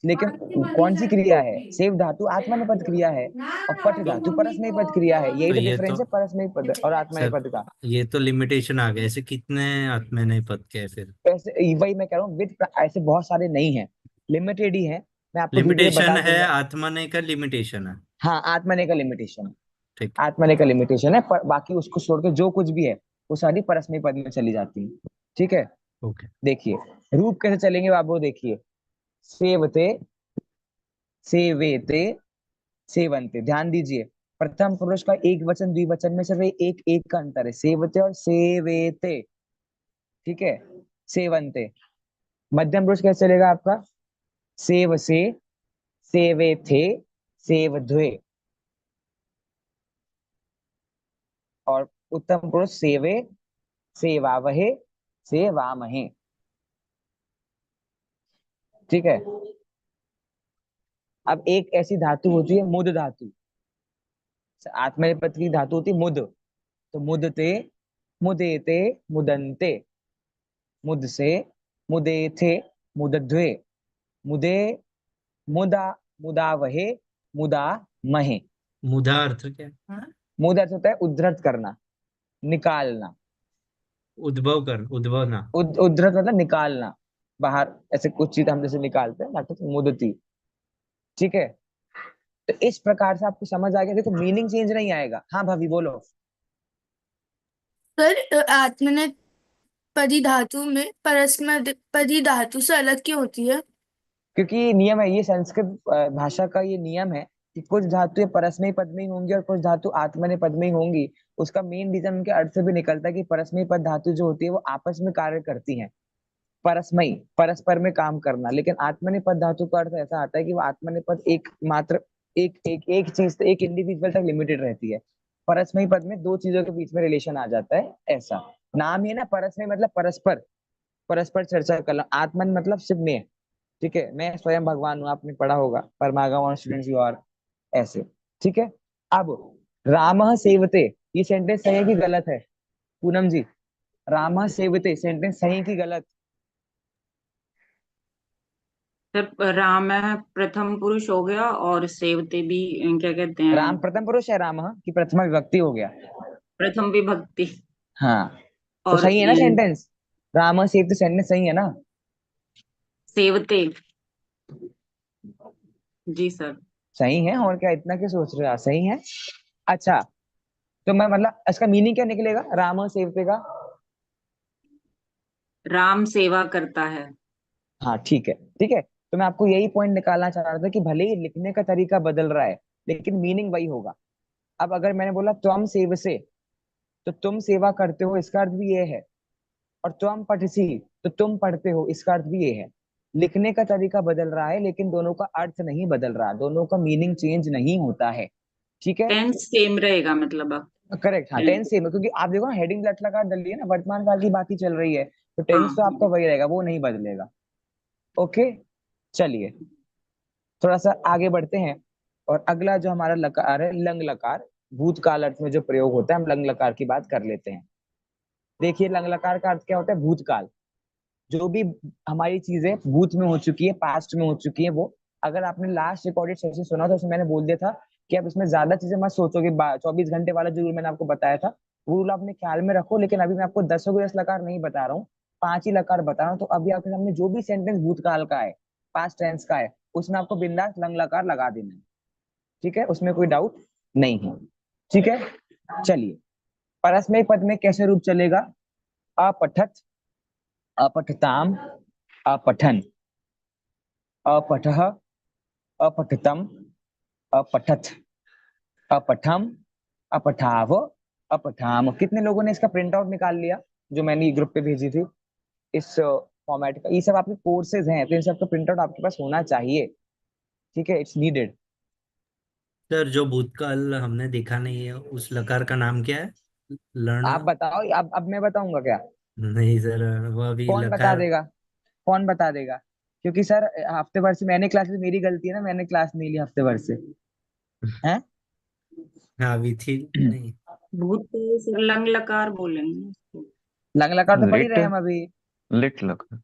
[SPEAKER 1] लेकिन कौन सी क्रिया है? सेव धातु आत्मनेय पद क्रिया है और पठ
[SPEAKER 5] तो,
[SPEAKER 1] धातु परस्मै पद क्रिया है। यही
[SPEAKER 5] तो
[SPEAKER 1] तो
[SPEAKER 5] ये तो
[SPEAKER 1] डिफरेंस है परस्मै पद और आत्मनेय
[SPEAKER 5] सर
[SPEAKER 1] पद का।
[SPEAKER 5] ये तो लिमिटेशन आ गया, ऐसे कितने आत्मनेय पद के हैं फिर?
[SPEAKER 1] ऐसे वही मैं कह रहा हूँ, विद ऐसे बहुत सारे नहीं है, लिमिटेड ही है। मैं आपको धीरे धीरे
[SPEAKER 5] लिमिटेशन
[SPEAKER 1] बता
[SPEAKER 5] है,
[SPEAKER 1] दूंगा।
[SPEAKER 5] आत्मनेय का लिमिटेशन है।
[SPEAKER 1] हाँ आत्मनेय का लिमिटेशन है,
[SPEAKER 5] ठीक।
[SPEAKER 1] आत्मनेय का लिमिटेशन है, पर बाकी उसको छोड़ के जो कुछ भी है वो सारी परस्मै पद में चली जाती है। ठीक है,
[SPEAKER 5] ओके।
[SPEAKER 1] देखिए रूप कैसे चलेंगे आप वो देखिए। सेवते, सेवेते, सेवंते। ध्यान दीजिए, प्रथम पुरुष का एक वचन द्विवचन में सिर्फ एक एक का अंतर है, सेवते और सेवेते। ठीक है, सेवंते। मध्यम पुरुष कैसे चलेगा आपका? सेव से, सेवे थे, सेव ध्वे। और उत्तम पुरुष सेवे, सेवावहे, सेवामहे। ठीक है, अब एक ऐसी धातु होती है मुद धातु, आत्मनेय पद की धातु होती है मुद। तो मुदते, मुदेते, मुदंते, मुद से, मुदे थे, मुदध्वे, मुदे, मुदा, मुदावहे, मुदा महे।
[SPEAKER 5] मुदा अर्थ क्या है?
[SPEAKER 1] मुद अर्थ होता है उद्धृत करना, निकालना।
[SPEAKER 5] उद्भव ना।
[SPEAKER 1] उद्धृत मतलब निकालना बाहर, ऐसे कुछ चीज हम जैसे निकालते हैं ना, तो मुदती। ठीक है, तो इस प्रकार से आपको समझ आ गया। देखो मीनिंग चेंज नहीं आएगा। हाँ भाभी बोलो।
[SPEAKER 4] सर आत्मनेय पदी धातु में परस्मै पदी धातु से अलग क्यों होती है?
[SPEAKER 1] क्योंकि ये नियम है, ये संस्कृत भाषा का ये नियम है कि कुछ धातुएं परस्मै पद में ही होंगी और कुछ धातु आत्मनेय पद में ही होंगी। उसका मेन रीजन उनके अर्थ से भी निकलता है कि परस्मै पद धातु जो होती है वो आपस में कार्य करती हैं, परस्मयी, परस्पर में काम करना। लेकिन आत्मनेय पद धातु का अर्थ ऐसा आता है कि वो आत्मनेय पद एक मात्र, एक चीज, एक इंडिविजुअल तक लिमिटेड रहती है। परस्मयी पद में दो चीजों के बीच में रिलेशन आ जाता है, ऐसा नाम ही है ना। परस्मय मतलब परस्पर, परस्पर चर्चा करना। आत्मन मतलब शिव में है। ठीक है, मैं स्वयं भगवान हूँ, आपने पढ़ा होगा, परमागम स्टूडेंट्स यू आर, ऐसे। ठीक है, अब रामः सेवते, ये सेंटेंस सही है कि गलत है? पूनम जी, रामः सेवते सेंटेंस सही कि गलत?
[SPEAKER 3] सर राम है प्रथम पुरुष हो गया, और सेवते भी क्या कहते हैं,
[SPEAKER 1] राम प्रथम पुरुष है, रामः की प्रथमा विभक्ति हो गया।
[SPEAKER 3] प्रथम विभक्ति।
[SPEAKER 1] हाँ, तो
[SPEAKER 3] और
[SPEAKER 1] सही है ना सेंटेंस? रामः सेवते सेंटेंस सही है ना?
[SPEAKER 3] सेवते। जी सर।
[SPEAKER 1] सही है, और क्या इतना क्यों सोच रहे हो आप? सही है। अच्छा, तो मैं मतलब इसका मीनिंग क्या निकलेगा रामः सेवते का?
[SPEAKER 3] राम सेवा करता है।
[SPEAKER 1] हाँ ठीक है, ठीक है। तो मैं आपको यही पॉइंट निकालना चाह रहा था कि भले ही लिखने का तरीका बदल रहा है लेकिन मीनिंग वही होगा। अब अगर मैंने बोला त्वम सेव से, तो तुम सेवा करते हो, इसका अर्थ भी ये है। और त्वम पठसी, तो तुम पढ़ते हो, इसका अर्थ भी ये है। लिखने का तरीका बदल रहा है लेकिन दोनों का अर्थ नहीं बदल रहा, दोनों का मीनिंग चेंज नहीं होता है। ठीक है,
[SPEAKER 3] टेंस सेम रहेगा मतलब अब।
[SPEAKER 1] करेक्ट। हाँ टेंस सेम है, क्योंकि आप देखो ना हेडिंग लट लगा डल रही है ना, वर्तमान काल की बात ही चल रही है, तो टेंस तो
[SPEAKER 3] हाँ।
[SPEAKER 1] आपका वही रहेगा, वो नहीं बदलेगा। ओके, चलिए थोड़ा सा आगे बढ़ते हैं। और अगला जो हमारा लकार है लंग लकार, भूतकाल अर्थ में जो प्रयोग होता है, हम लंग लकार की बात कर लेते हैं। देखिए लंग लकार का अर्थ क्या होता है? भूतकाल। जो भी हमारी चीजें भूत में हो चुकी है, पास्ट में हो चुकी है, वो, अगर आपने लास्ट रिकॉर्डेड सेशन सुना तो उसमें मैंने बोल दिया था कि आप इसमें ज्यादा चीजें मत सोचोगे। 24 घंटे वाला जो रूल मैंने आपको बताया था, वो रूल अपने ख्याल में रखो। लेकिन अभी मैं आपको 10 लकार नहीं बता रहा हूँ, 5 ही लकार बता रहा हूँ। तो अभी आपके सामने जो भी सेंटेंस भूतकाल का है, पास्ट टेंस का है, उसमें आपको बिंदास लंग लकार लगा देना है। ठीक है, उसमें कोई डाउट नहीं है। ठीक है, चलिए परस्मय पद में कैसे रूप चलेगा? अपठत, अपठताम, अपठन, अपठः, अपठतम, अपठत, अपठम, अपठाव, अपठाम। कितने लोगों ने इसका प्रिंट आउट निकाल लिया जो मैंने ग्रुप पे भेजी थी इस फॉर्मेट का? ये सब आपके कोर्सेज हैं, तो इन सब का प्रिंट आउट आपके पास होना चाहिए। ठीक है, इट्स नीडेड।
[SPEAKER 5] सर जो भूतकाल हमने देखा नहीं है, उस लकार का नाम क्या है? लर्ण।
[SPEAKER 1] आप बताओ, अब मैं बताऊंगा क्या?
[SPEAKER 5] नहीं सर, वो अभी
[SPEAKER 1] कौन बता
[SPEAKER 5] लकार।
[SPEAKER 1] देगा? कौन बता देगा? क्योंकि सर हफ्ते भर से मैंने क्लास, मेरी गलती है ना, मैंने क्लास नहीं ली हफ्ते भर से। हैं?
[SPEAKER 5] हाँ, अभी थी नहीं।
[SPEAKER 3] भूत तो सर लंग लकार बोलेंगे उसको।
[SPEAKER 1] लंग लकार तो पढ़ ही
[SPEAKER 2] लिट
[SPEAKER 1] रहे हैं हम अभी।
[SPEAKER 2] लिट लकार।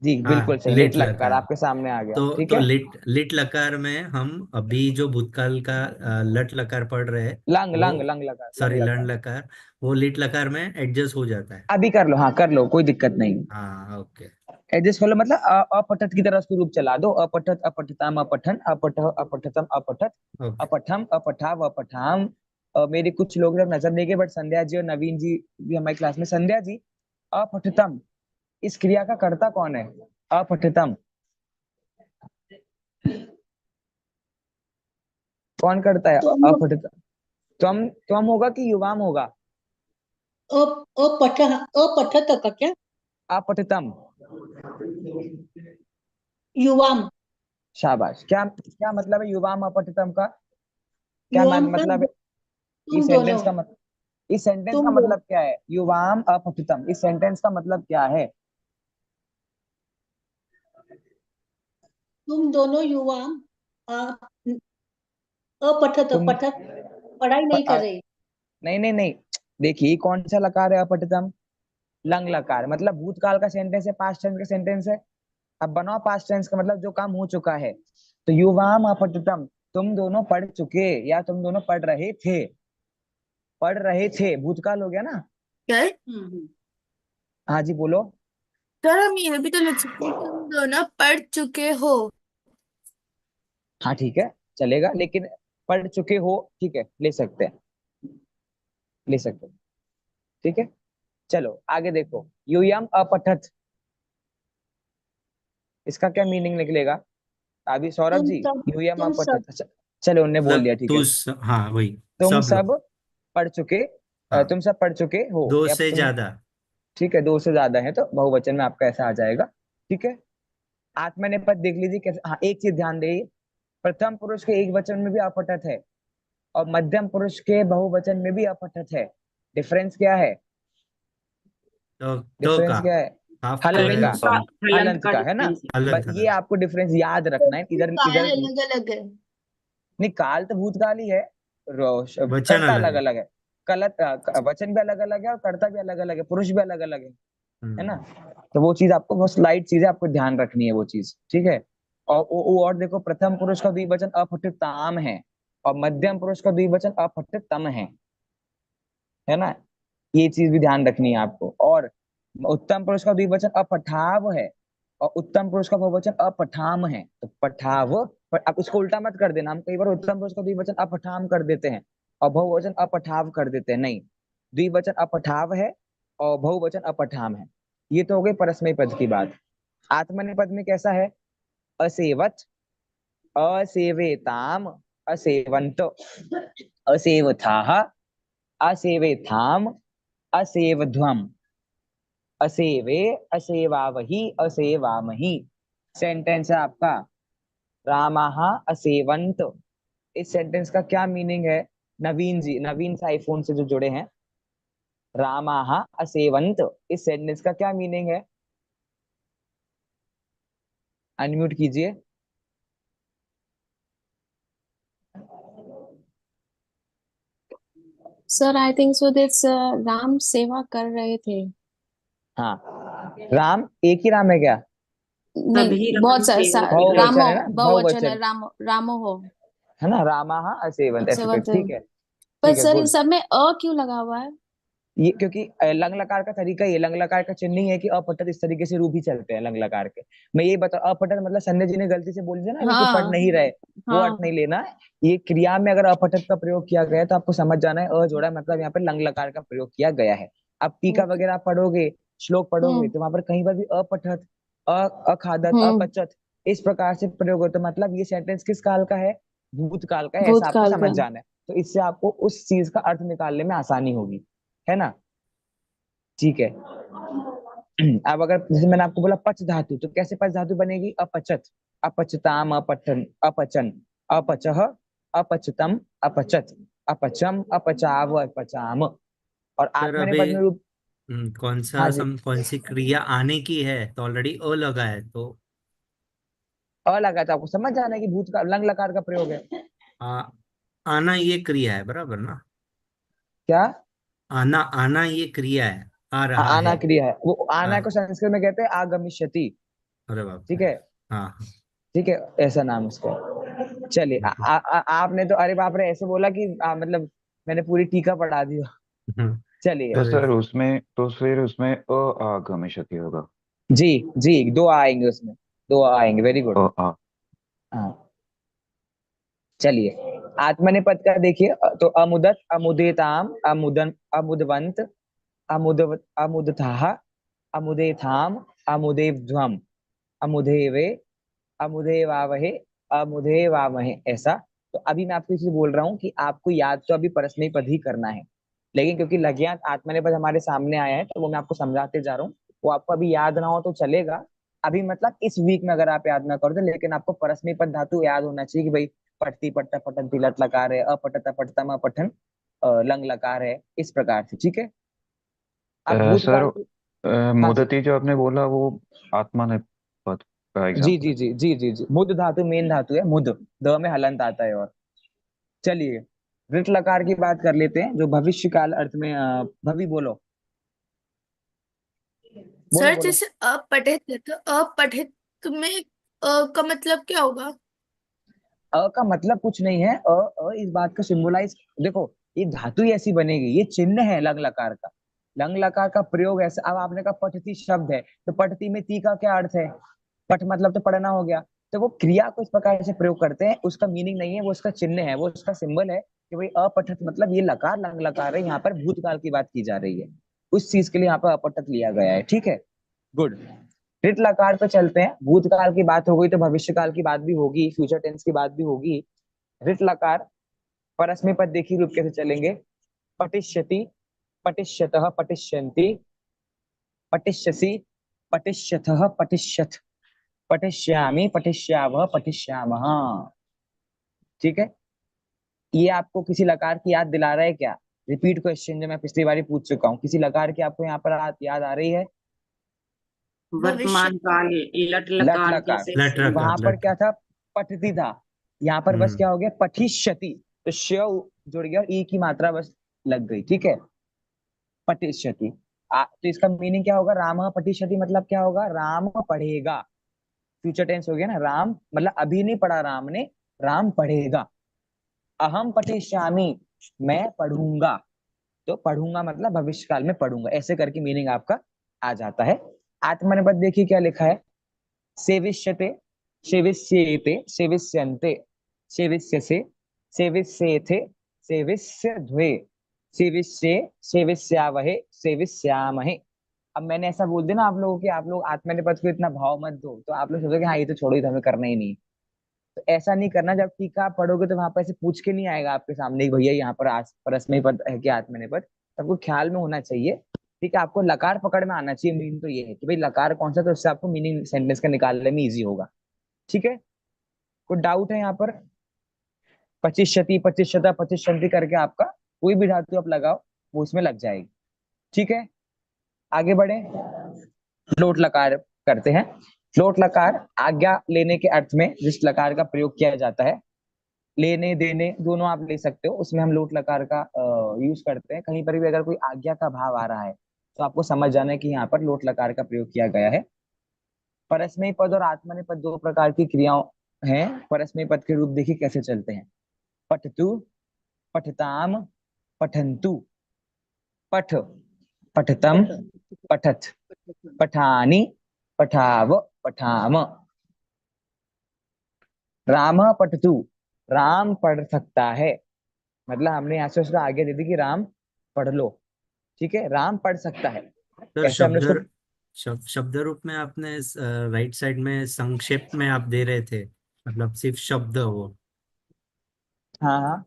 [SPEAKER 1] जी बिल्कुल
[SPEAKER 5] हाँ,
[SPEAKER 1] सही, लिट
[SPEAKER 5] लिट
[SPEAKER 1] लकार
[SPEAKER 5] लकार।
[SPEAKER 1] आपके सामने आ गया, ठीक
[SPEAKER 5] तो
[SPEAKER 1] है।
[SPEAKER 5] लिट लिट लकार में हम अभी जो भूतकाल का लट लकार पढ़ रहे हैं,
[SPEAKER 1] लंग
[SPEAKER 5] वो,
[SPEAKER 1] लंग लंग लकार, लंग
[SPEAKER 5] सॉरी, लंड
[SPEAKER 1] लकार।
[SPEAKER 5] लकार, वो लिट लकार में एडजस्ट हो जाता है।
[SPEAKER 1] अभी कर लो, हाँ कर लो, कोई दिक्कत नहीं।
[SPEAKER 5] हाँ, ओके।
[SPEAKER 1] एडजस्ट कर लो, मतलब अपठत की तरह उसको रूप चला दो। अपठत अपठताम अपठन अपठ अपठतम अपठत
[SPEAKER 5] ओके।
[SPEAKER 1] अपठम अपठाव अपठाम। मेरे कुछ लोग जब नजर नहीं गए, बट संध्या जी और नवीन जी भी हमारी क्लास में। संध्या जी, अपठतम इस क्रिया का कर्ता कौन है? अपठतम कौन करता है? अपठतम त्वम होगा कि युवाम होगा?
[SPEAKER 6] अपठत का क्या?
[SPEAKER 1] अपठतम।
[SPEAKER 6] युवाम।
[SPEAKER 1] शाबाश। क्या क्या मतलब है युवाम अपठतम का? क्या
[SPEAKER 6] युवाम का
[SPEAKER 1] मतलब है इस
[SPEAKER 6] तुम दोनों।
[SPEAKER 1] सेंटेंस का? मतलब इस सेंटेंस का
[SPEAKER 6] तुम दोनों,
[SPEAKER 1] मतलब क्या है? युवाम अपठितम, इस सेंटेंस का मतलब क्या है?
[SPEAKER 6] तुम दोनों युवाम अपठत
[SPEAKER 1] तुम
[SPEAKER 6] पठत पढ़ाई
[SPEAKER 1] प,
[SPEAKER 6] नहीं कर रही।
[SPEAKER 1] नहीं नहीं नहीं, देखिए कौन सा लकार है अपठितम? लंग लकार, मतलब भूतकाल का सेंटेंस है, पास्ट टेंस का सेंटेंस है। अब बनाओ पास्ट टेंस का, मतलब जो काम हो चुका है। तो युवाम अपठितम, तुम दोनों पढ़ चुके, या तुम दोनों पढ़ रहे थे। पढ़ रहे थे भूतकाल हो गया ना।
[SPEAKER 4] क्या?
[SPEAKER 6] हम्म।
[SPEAKER 1] हाँ जी बोलो।
[SPEAKER 4] सर हम ये भी तो लिख सकते हैं, तुम दोनों पढ़ चुके हो।
[SPEAKER 1] हाँ ठीक है, चलेगा, लेकिन पढ़ चुके हो, ठीक है, ले सकते हैं, ले सकते हैं, ठीक है। चलो आगे देखो, यूयम अपठत, इसका क्या मीनिंग निकलेगा? अभी सौरभ
[SPEAKER 6] तुम
[SPEAKER 1] जी,
[SPEAKER 6] सब
[SPEAKER 1] यूयम
[SPEAKER 6] तुम सब
[SPEAKER 1] अपठत, अच्छा, चलो उनने बोल
[SPEAKER 5] मतलब
[SPEAKER 1] दिया, ठीक है।
[SPEAKER 5] हाँ, वही।
[SPEAKER 1] तुम
[SPEAKER 5] सब
[SPEAKER 1] सब
[SPEAKER 5] लोग।
[SPEAKER 1] पढ़ चुके,
[SPEAKER 5] हाँ,
[SPEAKER 1] तुम सब पढ़ चुके हो,
[SPEAKER 5] दो
[SPEAKER 1] या
[SPEAKER 5] से
[SPEAKER 1] तुम,
[SPEAKER 5] ज्यादा।
[SPEAKER 1] ठीक है, दो से ज्यादा है तो बहुवचन में आपका ऐसा आ जाएगा, ठीक है। आत्मनेपद देख लीजिए कैसे। हाँ एक चीज ध्यान दे, प्रथम पुरुष के एक वचन में भी अपठत है, और मध्यम पुरुष के बहुवचन में भी अपठत है। डिफरेंस क्या है?
[SPEAKER 5] तो
[SPEAKER 1] डिफरेंस
[SPEAKER 5] का
[SPEAKER 1] क्या है?
[SPEAKER 5] हाफ
[SPEAKER 1] हलंत
[SPEAKER 5] करेंगे।
[SPEAKER 3] हलंत
[SPEAKER 1] का,
[SPEAKER 3] का, हलंत
[SPEAKER 1] हलंत
[SPEAKER 3] का
[SPEAKER 1] का है ना।
[SPEAKER 3] डिफरेंस है।
[SPEAKER 5] अलग
[SPEAKER 1] ये
[SPEAKER 5] अलग।
[SPEAKER 1] आपको डिफरेंस याद रखना है, इधर
[SPEAKER 4] काल
[SPEAKER 1] इधर।
[SPEAKER 4] अलग अलग है।
[SPEAKER 1] नहीं, काल तो भूतकाल ही है।
[SPEAKER 5] वचन
[SPEAKER 1] कर्ता
[SPEAKER 5] अलग
[SPEAKER 1] अलग
[SPEAKER 5] है।
[SPEAKER 1] अलग है। वचन भी अलग अलग है, और कर्ता भी अलग अलग है, पुरुष भी अलग अलग है ना।
[SPEAKER 5] हम्म।
[SPEAKER 1] तो वो चीज आपको बहुत स्लाइड चीज है, आपको ध्यान रखनी है वो चीज, ठीक है। और और देखो, प्रथम पुरुष का द्विवचन अपठिताम है, और मध्यम पुरुष का द्विवचन अपठितम है ना। ये चीज भी ध्यान रखनी है आपको। और उत्तम पुरुष का द्विवचन अपठाव है, और उत्तम पुरुष का बहुवचन अपठाम है। तो पठाव, पर आप इसको उल्टा मत कर देना। हम कई बार उत्तम पुरुष का द्विवचन अपठाम कर देते हैं, और बहुवचन अपठाव कर देते हैं, नहीं। द्विवचन अपठाव है, और बहुवचन अपठाम है। ये तो हो गई परस्मय पद की बात। आत्मनेपद में कैसा है? असेवत, असेवेताम, असेवंत, असेवथाः, असेवेथाम, असेवध्वम, असेवे, असेवावहि, असेवामहि। सेंटेंस है आपका, रामाः असेवंत। इस सेंटेंस का क्या मीनिंग है? नवीन जी, नवीन से आईफोन से जो जुड़े हैं, रामाः असेवंत, इस सेंटेंस का क्या मीनिंग है? अनम्यूट कीजिए।
[SPEAKER 7] Sir I think so this Ram सेवा कर रहे थे।
[SPEAKER 1] हाँ, राम एक ही राम है क्या?
[SPEAKER 3] सभी
[SPEAKER 7] नहीं,
[SPEAKER 3] राम
[SPEAKER 7] बहुत
[SPEAKER 3] सेवा कर रहे
[SPEAKER 1] बहुवचन
[SPEAKER 7] रामो
[SPEAKER 1] है ना,
[SPEAKER 7] बहुवचन है,
[SPEAKER 1] बहुवचन,
[SPEAKER 7] रामो हो।
[SPEAKER 1] है ना। रामाः असेवंत, ऐसे
[SPEAKER 7] सेवंत।
[SPEAKER 1] ठीक है,
[SPEAKER 7] पर
[SPEAKER 1] ठीक है,
[SPEAKER 7] सर इन
[SPEAKER 1] गुड।
[SPEAKER 7] सब में अ क्यों लगा हुआ है?
[SPEAKER 1] ये क्योंकि लंग लकार का तरीका, ये लंग लकार का चिन्ह नहीं है कि अपठत इस तरीके से रूप ही चलते हैं लंग लकार के। मैं ये बता, अपठत मतलब संजय जी ने गलती से बोल दिया ना अभी कि पढ़
[SPEAKER 7] हाँ
[SPEAKER 1] नहीं रहे, वो अर्थ
[SPEAKER 7] हाँ।
[SPEAKER 1] नहीं लेना है। ये क्रिया में अगर अपठत का प्रयोग किया गया है, तो आपको समझ जाना है, जोड़ा मतलब यहाँ पे लंग लकार का प्रयोग किया गया है। अब टीका
[SPEAKER 7] ओके।
[SPEAKER 1] वगैरह आप पढ़ोगे, श्लोक पढ़ोगे,
[SPEAKER 7] हम्म
[SPEAKER 1] तो वहां पर कहीं पर भी अपठत, अखादत,
[SPEAKER 7] हम्म।
[SPEAKER 1] अपचत, इस प्रकार से प्रयोग हो, तो मतलब ये सेंटेंस किस काल का है? भूतकाल का है, ऐसा आपको
[SPEAKER 7] भूतकाल
[SPEAKER 1] समझ
[SPEAKER 7] का।
[SPEAKER 1] जाना है। तो इससे आपको उस चीज का अर्थ निकालने में आसानी होगी, है ना। ठीक है। अब अगर जैसे मैंने आपको बोला पच धातु, तो कैसे पच धातु बनेगी? अपचत, अपचताम, अपठन, अपचन, अपचह, अपचतम, अपचत, अपचम, अपचाव, अपचाम। और
[SPEAKER 5] सर
[SPEAKER 1] आत्मनेपद
[SPEAKER 5] अभी
[SPEAKER 1] में रूप, हाँ जी।
[SPEAKER 5] कौन सी क्रिया आने की है, तो ऑलरेडी अ लगा है, तो
[SPEAKER 1] अ लगा था, आपको समझ जाना है कि भूत का लंग लकार का प्रयोग है।
[SPEAKER 5] आ, आना ये क्रिया है, बराबर ना?
[SPEAKER 1] क्या?
[SPEAKER 5] आना, आना ये क्रिया है, आ
[SPEAKER 1] हाँ,
[SPEAKER 5] रहा
[SPEAKER 1] आना
[SPEAKER 5] है।
[SPEAKER 1] क्रिया है, वो आना
[SPEAKER 5] आ,
[SPEAKER 1] को संस्कृत में कहते हैं आगमिष्यति।
[SPEAKER 5] अरे बाप
[SPEAKER 1] ठीक
[SPEAKER 5] रे।
[SPEAKER 1] है।
[SPEAKER 5] हाँ
[SPEAKER 1] ठीक है, ऐसा नाम उसका। चलिए, आपने तो अरे बाप रे ऐसे बोला कि मतलब मैंने पूरी टीका पढ़ा दी हो।
[SPEAKER 5] हाँ।
[SPEAKER 1] चलिए।
[SPEAKER 2] तो
[SPEAKER 5] अरे,
[SPEAKER 2] सर उसमें तो फिर उसमें आगमिष्यति होगा।
[SPEAKER 1] जी जी, दो आएंगे उसमें, दो आएंगे, वेरी गुड।
[SPEAKER 2] आ
[SPEAKER 1] हाँ। चलिए, आत्मनेपद का देखिए, तो अमुदत, अमुदेताम, अमुदन, अमुदवंत, अमुदथाह, अमुदेथाम, अमुदेव्ध्वम, अमुदेवे, अमुदेवावहे, अमुदेवामहे, ऐसा। तो अभी मैं आपको इसे बोल रहा हूँ कि आपको याद तो अभी परस्मय पद ही करना है, लेकिन क्योंकि लघ्यांत आत्मनेपद हमारे सामने आया है तो वो मैं आपको समझाते जा रहा हूँ। वो आपको अभी याद ना हो तो चलेगा, अभी मतलब इस वीक में अगर आप याद ना करो तो, लेकिन आपको परस्मय पद धातु याद होना चाहिए कि भाई पठती, पट्टा, पठन, तिलट लकार है, अपठता, पठतम, अपठन, लंग लकार है, इस प्रकार से। ठीक है। अब
[SPEAKER 2] सर,
[SPEAKER 1] भूतकाल की। हाँ जी।
[SPEAKER 2] मुदती जो आपने बोला वो आत्मा ने पद का
[SPEAKER 1] जी
[SPEAKER 2] एग्जाम्पल
[SPEAKER 1] जी
[SPEAKER 2] है।
[SPEAKER 1] जी जी जी जी, मुद धातु मेन धातु है, मुद, द में हलंत आता है। और चलिए, वृट लकार की बात कर लेते हैं, जो भविष्य काल अर्थ में भवि, बोलो बोलो
[SPEAKER 4] सर
[SPEAKER 1] बोलो।
[SPEAKER 4] जैसे अपठित है तो अपठित में का मतलब क्या होगा?
[SPEAKER 1] का मतलब कुछ नहीं है, इस बात का सिंबलाइज, देखो ये धातु ही ऐसी बनेगी, ये चिन्ह है लंग लकार का। लंग लकार का प्रयोग ऐसा, अब आपने कहा पठती शब्द है, तो पठती में ती का क्या अर्थ है? पठ मतलब तो पढ़ना हो गया। तो वो क्रिया को इस प्रकार से प्रयोग करते हैं, उसका मीनिंग नहीं है, वो उसका चिन्ह है, वो उसका सिंबल है कि भाई अपठित मतलब ये लकार लंग लकार है, यहाँ पर भूतकाल की बात की जा रही है, उस चीज के लिए यहाँ पर अपठित लिया गया है। ठीक है, गुड। ऋत लकार पे चलते हैं, भूतकाल की बात हो गई तो भविष्य काल की बात भी होगी, फ्यूचर टेंस की बात भी होगी। ऋत लकार, परस्मै पद देखिए रूप कैसे चलेंगे। पटिष्यति, पटिष्यतः, पटिष्यन्ति, पटिष्यसि, पटिष्यथः, पटिष्यथ, पटिष्यामि, पटिष्यावः, पटिष्यामः। ठीक है। ये आपको किसी लकार की याद दिला रहा है क्या? रिपीट क्वेश्चन जो मैं पिछली बार पूछ चुका हूँ, किसी लकार की आपको यहाँ पर याद आ रही है?
[SPEAKER 4] भविष्य।
[SPEAKER 3] वर्तमान काल, लट
[SPEAKER 1] लट
[SPEAKER 3] लकार
[SPEAKER 1] लकार,
[SPEAKER 3] जैसे
[SPEAKER 5] लट
[SPEAKER 1] वहां
[SPEAKER 5] लकार,
[SPEAKER 1] पर
[SPEAKER 5] लट।
[SPEAKER 1] क्या था? पठती था। यहाँ पर बस
[SPEAKER 5] हम्म।
[SPEAKER 1] क्या हो गया? पठिष्यति, तो श जुड़ गया और ई की मात्रा बस लग गई। ठीक है, पठिष्यति। तो इसका मीनिंग क्या होगा? राम पठिष्यति मतलब क्या होगा? राम पढ़ेगा। फ्यूचर टेंस हो गया ना, राम मतलब अभी नहीं पढ़ा राम ने, राम पढ़ेगा। अहम पठिष्यामि, मैं पढ़ूंगा, तो पढ़ूंगा मतलब भविष्य काल में पढ़ूंगा, ऐसे करके मीनिंग आपका आ जाता है। आत्मनेपद देखिए क्या लिखा है। सेविष्यते, सेविष्येते, सेविष्यन्ते, सेविष्यसे, सेविष्येथे, सेविष्यध्वे, सेविष्ये, सेविष्यावहे, सेविष्यामहे। अब मैंने ऐसा बोल दिया ना आप लोगों की, आप लोग आत्मनेपद को इतना भाव मत दो, तो आप लोग सोचोगे हाँ ये तो छोड़ो, ये तो हमें करना ही नहीं। तो ऐसा नहीं करना, जब टीका आप पढ़ोगे तो वहां पर ऐसे पूछ के नहीं आएगा आपके सामने कि भैया यहाँ पर परस्मय पद है क्या, आत्मनेपद। सबको ख्याल में होना चाहिए। ठीक है, आपको लकार पकड़ में आना चाहिए, मीन तो ये है कि भाई लकार कौन सा, तो उससे आपको मीनिंग सेंटेंस का निकालने में इजी होगा। ठीक है, कोई डाउट है यहाँ पर? पचिशति, पचिशता, पचिशंति करके आपका कोई भी धातु आप लगाओ, वो उसमें लग जाएगी। ठीक है, आगे बढ़े। लोट लकार करते हैं। लोट लकार आज्ञा लेने के अर्थ में जिस लकार का प्रयोग किया जाता है, लेने देने दोनों आप ले सकते हो, उसमें हम लोट लकार का यूज करते हैं। कहीं पर भी अगर कोई आज्ञा का भाव आ रहा है तो आपको समझ जाना है कि यहाँ पर लोट लकार का प्रयोग किया गया है। परस्मय पद और आत्मनेपद दो प्रकार की क्रियाओं हैं। परस्मय पद के रूप देखिए कैसे चलते हैं। पठतु, पठताम, पठन्तु, पठ, पठतम, पठत, पठानि, पठाव, पठाम। राम पठतु, राम पढ़ सकता है, मतलब हमने यहाँ से उसको आगे दे दी कि राम पढ़ लो। ठीक है, राम पढ़ सकता है,
[SPEAKER 5] सर
[SPEAKER 1] ऐसे हमने उसको।
[SPEAKER 5] शब्द रूप में आपने राइट साइड में संक्षेप में आप दे रहे थे, मतलब सिर्फ शब्द हो।
[SPEAKER 1] हाँ हाँ,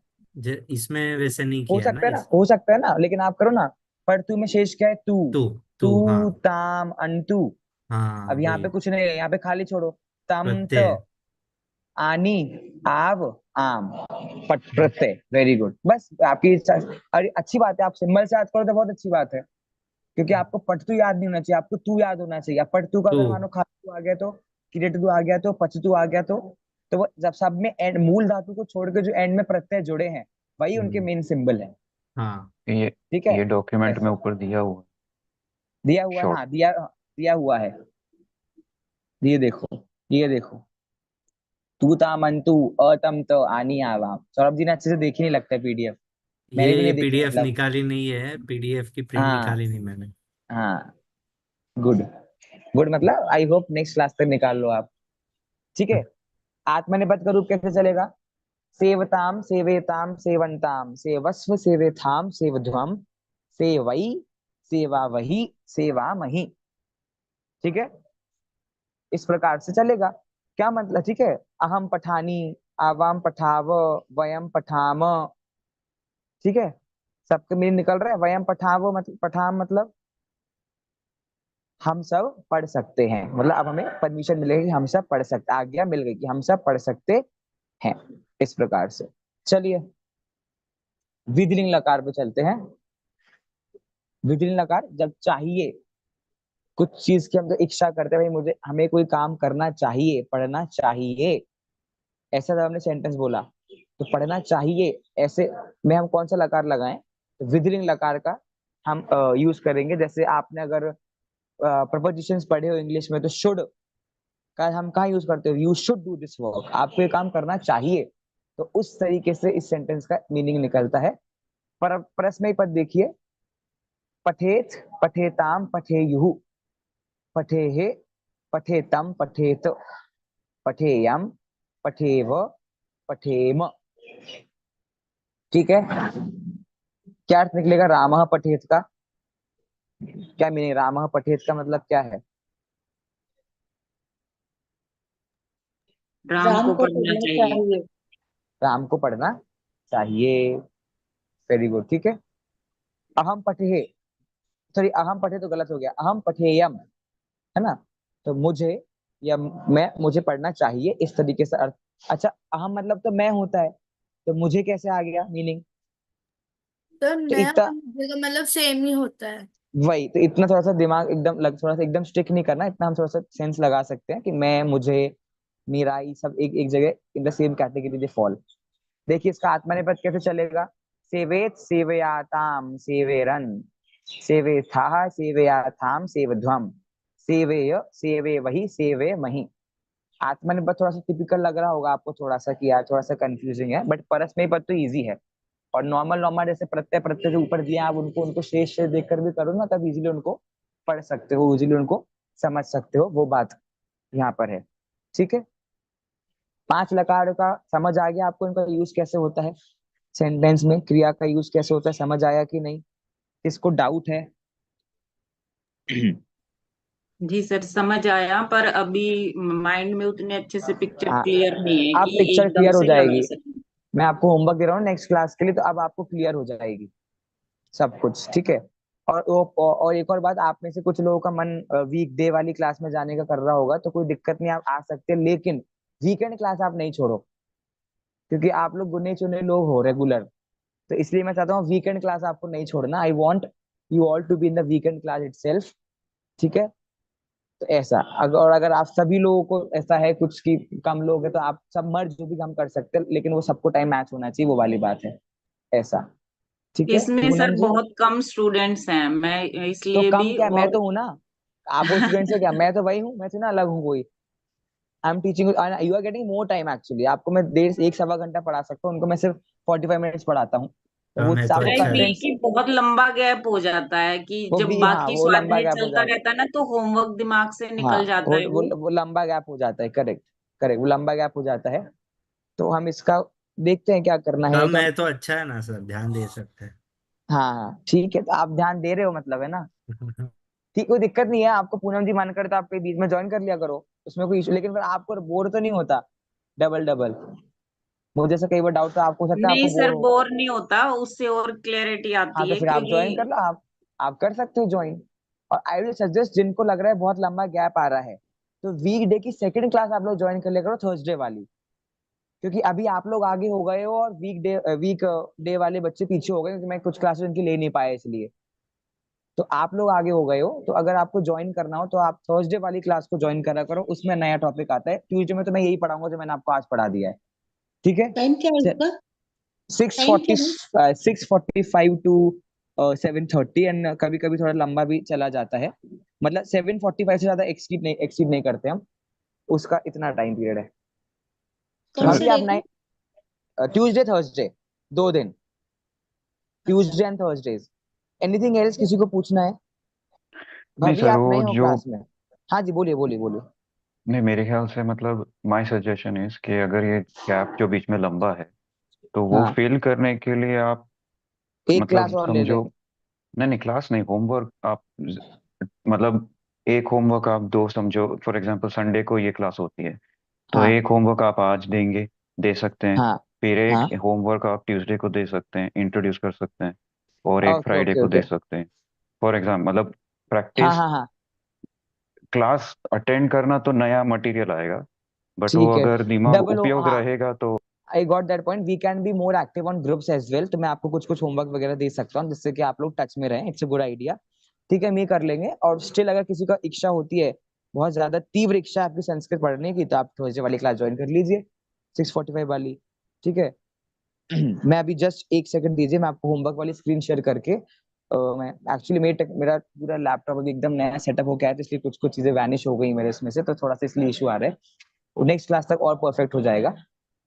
[SPEAKER 5] इसमें वैसे नहीं
[SPEAKER 1] हो
[SPEAKER 5] किया है ना
[SPEAKER 1] सकता है ना,
[SPEAKER 5] इस।
[SPEAKER 1] हो सकता है ना, लेकिन आप करो ना। पर तू में शेष क्या है? तू,
[SPEAKER 5] तू, तू,
[SPEAKER 1] तू
[SPEAKER 5] हाँ।
[SPEAKER 1] ताम अंतु।
[SPEAKER 5] हाँ
[SPEAKER 1] अब यहाँ पे
[SPEAKER 5] वही।
[SPEAKER 1] कुछ नहीं है, यहाँ पे खाली छोड़ो। तम त,
[SPEAKER 5] प्रत्यय।
[SPEAKER 1] आनी, आव, आम, पट, प्रत्यय, वेरी गुड। बस आपकी इच्छा। अरे अच्छी बात है, आप सिंबल से याद करो तो बहुत अच्छी बात है। क्योंकि आपको पठतु याद नहीं होना चाहिए, आपको तू याद होना चाहिए। अब पठतु का
[SPEAKER 5] तू
[SPEAKER 1] अगर मानो खातु आ गया तो, किरेटु आ गया तो, पचतु आ गया तो वो जब सब में एंड मूल धातु को छोड़ के जो एंड में प्रत्यय जुड़े हैं वही उनके
[SPEAKER 5] हम्म,
[SPEAKER 1] मेन सिंबल है।
[SPEAKER 5] हाँ
[SPEAKER 2] ये
[SPEAKER 1] ठीक है,
[SPEAKER 2] ये डॉक्यूमेंट में
[SPEAKER 1] ऐसा
[SPEAKER 2] ऊपर दिया हुआ है
[SPEAKER 1] दिया हुआ है,
[SPEAKER 2] शॉर्ट।
[SPEAKER 1] हाँ दिया हुआ है। ये देखो, ये देखो, तू ता मन तू अतम तो आनी आवाम। सौरभ जी ने अच्छे से देखी नहीं लगता है पीडीएफ, मैंने भी
[SPEAKER 5] ये
[SPEAKER 1] नहीं देखी
[SPEAKER 5] पीडीएफ
[SPEAKER 1] मतलब।
[SPEAKER 5] निकाली नहीं है, पीडीएफ की प्रिंट
[SPEAKER 1] हाँ
[SPEAKER 5] निकाली नहीं मैंने।
[SPEAKER 1] हाँ, गुड, गुड मतलब आई होप नेक्स्ट क्लास तक निकाल लो आप। ठीक है, आत्मनिपद का रूप कैसे चलेगा? सेवताम सेवेताम सेवंताम सेवस्व सेवेथाम सेवध्वम सेवई सेवा वही सेवा मही। ठीक है, इस प्रकार से चलेगा। क्या मतलब? ठीक है, अहम पठानी, आवाम पठाव, वयम पठाम। ठीक है, सबके मीनिंग निकल रहा है। वयम पठाव मतलब, पठाम मतलब हम सब पढ़ सकते हैं, मतलब अब हमें परमिशन मिलेगी कि हम सब पढ़ सकते, आज्ञा मिल गई कि हम सब पढ़ सकते हैं। इस प्रकार से चलिए विधिलिंग लकार पे चलते हैं। विधिलिंग लकार जब चाहिए कुछ चीज की, हम तो इच्छा करते हैं भाई मुझे, हमें कोई काम करना चाहिए, पढ़ना चाहिए, ऐसा जब हमने सेंटेंस बोला तो पढ़ना चाहिए ऐसे में हम कौन सा लकार लगाएं? तो विधिलिंग लकार का हम यूज करेंगे। जैसे आपने अगर प्रपोजिशंस पढ़े हो इंग्लिश में तो शुड का हम कहाँ यूज करते हो? You should do this work, आपको ये काम करना चाहिए। तो उस तरीके से इस सेंटेंस का मीनिंग निकलता है। पर परस्मैपद पद देखिए, पठेत, पठेताम, पठेयुः, पठेहे, पठेतम, पठेत, पठेयम, पठेव, पठेम। ठीक है, क्या अर्थ निकलेगा रामः पठेत का? क्या मीनिंग रामः पठेत का मतलब क्या है?
[SPEAKER 3] राम
[SPEAKER 6] राम
[SPEAKER 3] को
[SPEAKER 6] को
[SPEAKER 3] पढ़ना
[SPEAKER 6] पढ़ना
[SPEAKER 3] चाहिए।
[SPEAKER 6] चाहिए।
[SPEAKER 1] राम को पढ़ना चाहिए। वेरी गुड, ठीक है। अहम पठे, सॉरी अहम पठे तो गलत हो गया, अहम पठेयम, है ना? तो मुझे या मैं, मुझे पढ़ना चाहिए, इस तरीके से अर्थ। अच्छा, अहम मतलब तो मैं होता है, तो मुझे कैसे आ गया मीनिंग?
[SPEAKER 4] तो
[SPEAKER 1] तो
[SPEAKER 4] मैं
[SPEAKER 1] इतना,
[SPEAKER 4] और मुझे का मतलब सेम ही होता है।
[SPEAKER 1] वही तो, इतना थोड़ा सा दिमाग एकदम लग, थोड़ा सा एकदम स्टिक नहीं करना, इतना हम थोड़ा सा सेंस लगा सकते हैं कि मैं, मुझे, मेरा, ये सब एक एक जगह in the same category they fall. देखिए इसका आत्मनेपद कैसे चलेगा? सेवेत सेवयाताम सेवेरन सेवेथाः सेवयाथाम सेवध्वम सेवेय सेवे वही सेवे मही। आत्मनिपद थोड़ा सा टिपिकल लग रहा होगा आपको थोड़ा सा कि यार थोड़ा सा कंफ्यूजिंग है, बट परस्मैपद पद तो इजी है। और नॉर्मल नॉर्मल जैसे प्रत्यय प्रत्यय जो ऊपर दिए आप उनको उनको शेष शेष देखकर भी करो ना, तब इजीली उनको पढ़ सकते हो, इजीली उनको समझ सकते हो, वो बात यहाँ पर है। ठीक है, 5 लकार का समझ आ गया आपको, इनका यूज कैसे होता है सेंटेंस में, क्रिया का यूज कैसे होता है, समझ आया कि नहीं? किसको डाउट है?
[SPEAKER 3] जी सर समझ आया, पर अभी माइंड में उतने अच्छे से पिक्चर
[SPEAKER 1] हाँ,
[SPEAKER 3] क्लियर नहीं है
[SPEAKER 1] अब
[SPEAKER 3] कि
[SPEAKER 1] पिक्चर
[SPEAKER 3] एकदम
[SPEAKER 1] क्लियर हो
[SPEAKER 3] से लगा
[SPEAKER 1] जाएगी।
[SPEAKER 3] सके।
[SPEAKER 1] मैं आपको होमवर्क दे रहा हूँ नेक्स्ट क्लास के लिए, तो अब आपको क्लियर हो जाएगी सब कुछ। ठीक है, और एक और बात, आप में से कुछ लोगों का मन वीक डे वाली क्लास में जाने का कर रहा होगा, तो कोई दिक्कत नहीं, आप आ सकते हैं, लेकिन वीकेंड क्लास आप नहीं छोड़ो, क्योंकि आप लोग गुने चुने लोग हो रेगुलर। तो इसलिए मैं चाहता हूँ वीकेंड क्लास आपको नहीं छोड़ना। I want you all to be in the weekend class itself. ठीक है, तो ऐसा अगर, और अगर आप सभी लोगों को ऐसा है कुछ की कम लोग हैं, तो आप सब मर्ज जो भी हम कर सकते हैं, लेकिन वो सबको टाइम मैच होना चाहिए, वो वाली बात है। ऐसा, ठीक है
[SPEAKER 3] इसमें सर
[SPEAKER 1] पूनम जी?
[SPEAKER 3] बहुत कम स्टूडेंट्स हैं, मैं
[SPEAKER 1] तो
[SPEAKER 3] इसलिए
[SPEAKER 1] कम
[SPEAKER 3] भी।
[SPEAKER 1] क्या, मैं
[SPEAKER 3] और
[SPEAKER 1] तो हूं ना। आप वो स्टूडेंट से क्या, मैं तो वही हूँ, मैं तो ना अलग हूँ कोई। I am teaching, you are getting more time actually. आपको मैं देर से 1 सवा घंटा पढ़ा सकता हूँ, उनको मैं सिर्फ 45 मिनट्स पढ़ाता हूँ। तो वो
[SPEAKER 5] काम है तो
[SPEAKER 3] पर
[SPEAKER 1] आपको
[SPEAKER 3] आई
[SPEAKER 5] अच्छा है।
[SPEAKER 3] फील
[SPEAKER 1] कंटेंट्स,
[SPEAKER 3] कि बहुत लंबा गैप हो जाता है, कि
[SPEAKER 1] वो
[SPEAKER 3] जब
[SPEAKER 1] भी, हाँ
[SPEAKER 3] बाकी
[SPEAKER 1] वो लंबा
[SPEAKER 3] स्वाध्याय
[SPEAKER 1] गैप हो
[SPEAKER 3] चलता
[SPEAKER 1] जाता
[SPEAKER 3] रहता है ना तो होमवर्क दिमाग से
[SPEAKER 1] है। हाँ
[SPEAKER 3] निकल जाता है वो।
[SPEAKER 1] वो लंबा गैप हो जाता है, करेक्ट, करेक्ट, वो लंबा गैप हो जाता है। तो हम इसका देखते हैं क्या करना है
[SPEAKER 5] काम है
[SPEAKER 1] जब।
[SPEAKER 5] तो अच्छा है ना सर, ध्यान दे सकते
[SPEAKER 1] हाँ हाँ ठीक है, तो आप ध्यान दे रहे हो मतलब, है ना?
[SPEAKER 5] हैं।
[SPEAKER 1] ठीक, कोई दिक्कत नहीं है आपको, पूनम जी मन करे तो आप कहीं बीच में ज्वाइन कर लिया करो, उसमें कोई इशू, लेकिन फिर आपको बोर तो नहीं होता डबल डबल? मुझे से कई बार डाउट तो आपको हो सकता है,
[SPEAKER 3] नहीं
[SPEAKER 1] आपको बोर
[SPEAKER 3] सर,
[SPEAKER 1] हो।
[SPEAKER 3] बोर नहीं होता, उससे और क्लैरिटी
[SPEAKER 1] हाँ
[SPEAKER 3] आती
[SPEAKER 1] तो
[SPEAKER 3] है
[SPEAKER 1] फिर आप ज्वाइन कर
[SPEAKER 3] क्योंकि
[SPEAKER 1] लो, आप कर सकते हो ज्वाइन। और आई विल सजेस्ट, जिनको लग रहा है बहुत लंबा गैप आ रहा है, तो वीक डे की सेकंड क्लास आप लोग ज्वाइन कर लिया करो, थर्सडे वाली। क्योंकि अभी आप लोग आगे हो गए हो और वीक डे वाले बच्चे पीछे हो गए, क्योंकि मैं कुछ क्लासेस उनकी ले नहीं पाया इसलिए। तो आप लोग आगे हो गए हो, तो अगर आपको ज्वाइन करना हो तो आप थर्सडे वाली क्लास को ज्वाइन करा करो, उसमें नया टॉपिक आता है। ट्यूसडे में तो मैं यही पढ़ाऊंगा जो मैंने आपको आज पढ़ा दिया है, ठीक है।
[SPEAKER 6] टाइम क्या है इसका?
[SPEAKER 1] सिक्स
[SPEAKER 6] टाइम
[SPEAKER 1] फोर्टी
[SPEAKER 6] क्या है?
[SPEAKER 1] 6:45 टू 7:30, एंड कभी कभी थोड़ा लंबा भी चला जाता है, मतलब 7:45 से ज्यादा एक्सीड नहीं करते हम, उसका इतना टाइम पीरियड है।
[SPEAKER 6] कौन से
[SPEAKER 1] भाभी आप
[SPEAKER 6] डे
[SPEAKER 1] नए
[SPEAKER 6] को?
[SPEAKER 1] ट्यूसडे थर्सडे 2 दिन, Tuesday and Thursdays. Anything else किसी को पूछना है?
[SPEAKER 2] नहीं
[SPEAKER 1] भाभी
[SPEAKER 2] सर,
[SPEAKER 1] आप
[SPEAKER 2] वो
[SPEAKER 1] नए हो
[SPEAKER 2] जो,
[SPEAKER 1] क्लास में? हाँ जी, बोलिए बोलिए बोलिए।
[SPEAKER 2] नहीं मेरे ख्याल से मतलब माय सजेशन इज कि अगर ये गैप जो बीच में लंबा है तो वो
[SPEAKER 1] हाँ,
[SPEAKER 2] फिल करने के लिए आप
[SPEAKER 1] एक क्लास
[SPEAKER 2] मतलब
[SPEAKER 1] और ले ले।
[SPEAKER 2] समझो, नहीं नहीं क्लास नहीं, होमवर्क आप मतलब एक होमवर्क आप दो समझो, फॉर एग्जांपल संडे को ये क्लास होती है तो
[SPEAKER 1] हाँ
[SPEAKER 2] एक होमवर्क आप आज देंगे, दे सकते हैं।
[SPEAKER 1] हाँ
[SPEAKER 2] फिर
[SPEAKER 1] हाँ,
[SPEAKER 2] एक होमवर्क आप ट्यूसडे को दे सकते हैं, इंट्रोड्यूस कर सकते हैं। और एक
[SPEAKER 1] ओके
[SPEAKER 2] फ्राइडे
[SPEAKER 1] ओके
[SPEAKER 2] को दे
[SPEAKER 1] ओके,
[SPEAKER 2] सकते हैं। फॉर एग्जाम्पल मतलब
[SPEAKER 1] हाँ
[SPEAKER 2] प्रैक्टिस,
[SPEAKER 1] हाँ हाँ,
[SPEAKER 2] क्लास अटेंड करना तो नया मटेरियल आएगा, बट वो
[SPEAKER 1] ठीक है।
[SPEAKER 2] अगर दिमाग
[SPEAKER 1] डबल हो,
[SPEAKER 2] उपयोग
[SPEAKER 1] हाँ,
[SPEAKER 2] रहेगा तो।
[SPEAKER 1] I got that point, we can be more active on groups as well, तो मैं आपको कुछ कुछ होमवर्क वगैरह दे सकता हूँ जिससे कि आप लोग टच में रहें, इट्स अ गुड आइडिया। ठीक है, हम ये कर लेंगे। और स्टिल अगर किसी का इच्छा होती है, बहुत ज्यादा तीव्र इच्छा है आपकी संस्कृत पढ़ने की, तो आप थर्सडे वाली क्लास ज्वाइन कर लीजिए, 6:45 वाली, ठीक है। मैं अभी जस्ट 1 सेकंड दीजिए, मैं आपको होमवर्क वाली स्क्रीन शेयर करके मैं एक्चुअली मेरा पूरा लैपटॉप अभी एकदम नया सेटअप हो गया है, तो इसलिए कुछ कुछ चीजें वैनिश हो गई मेरे इसमें से, तो थोड़ा सा इसलिए इशू आ रहा है। नेक्स्ट क्लास तक और परफेक्ट हो जाएगा,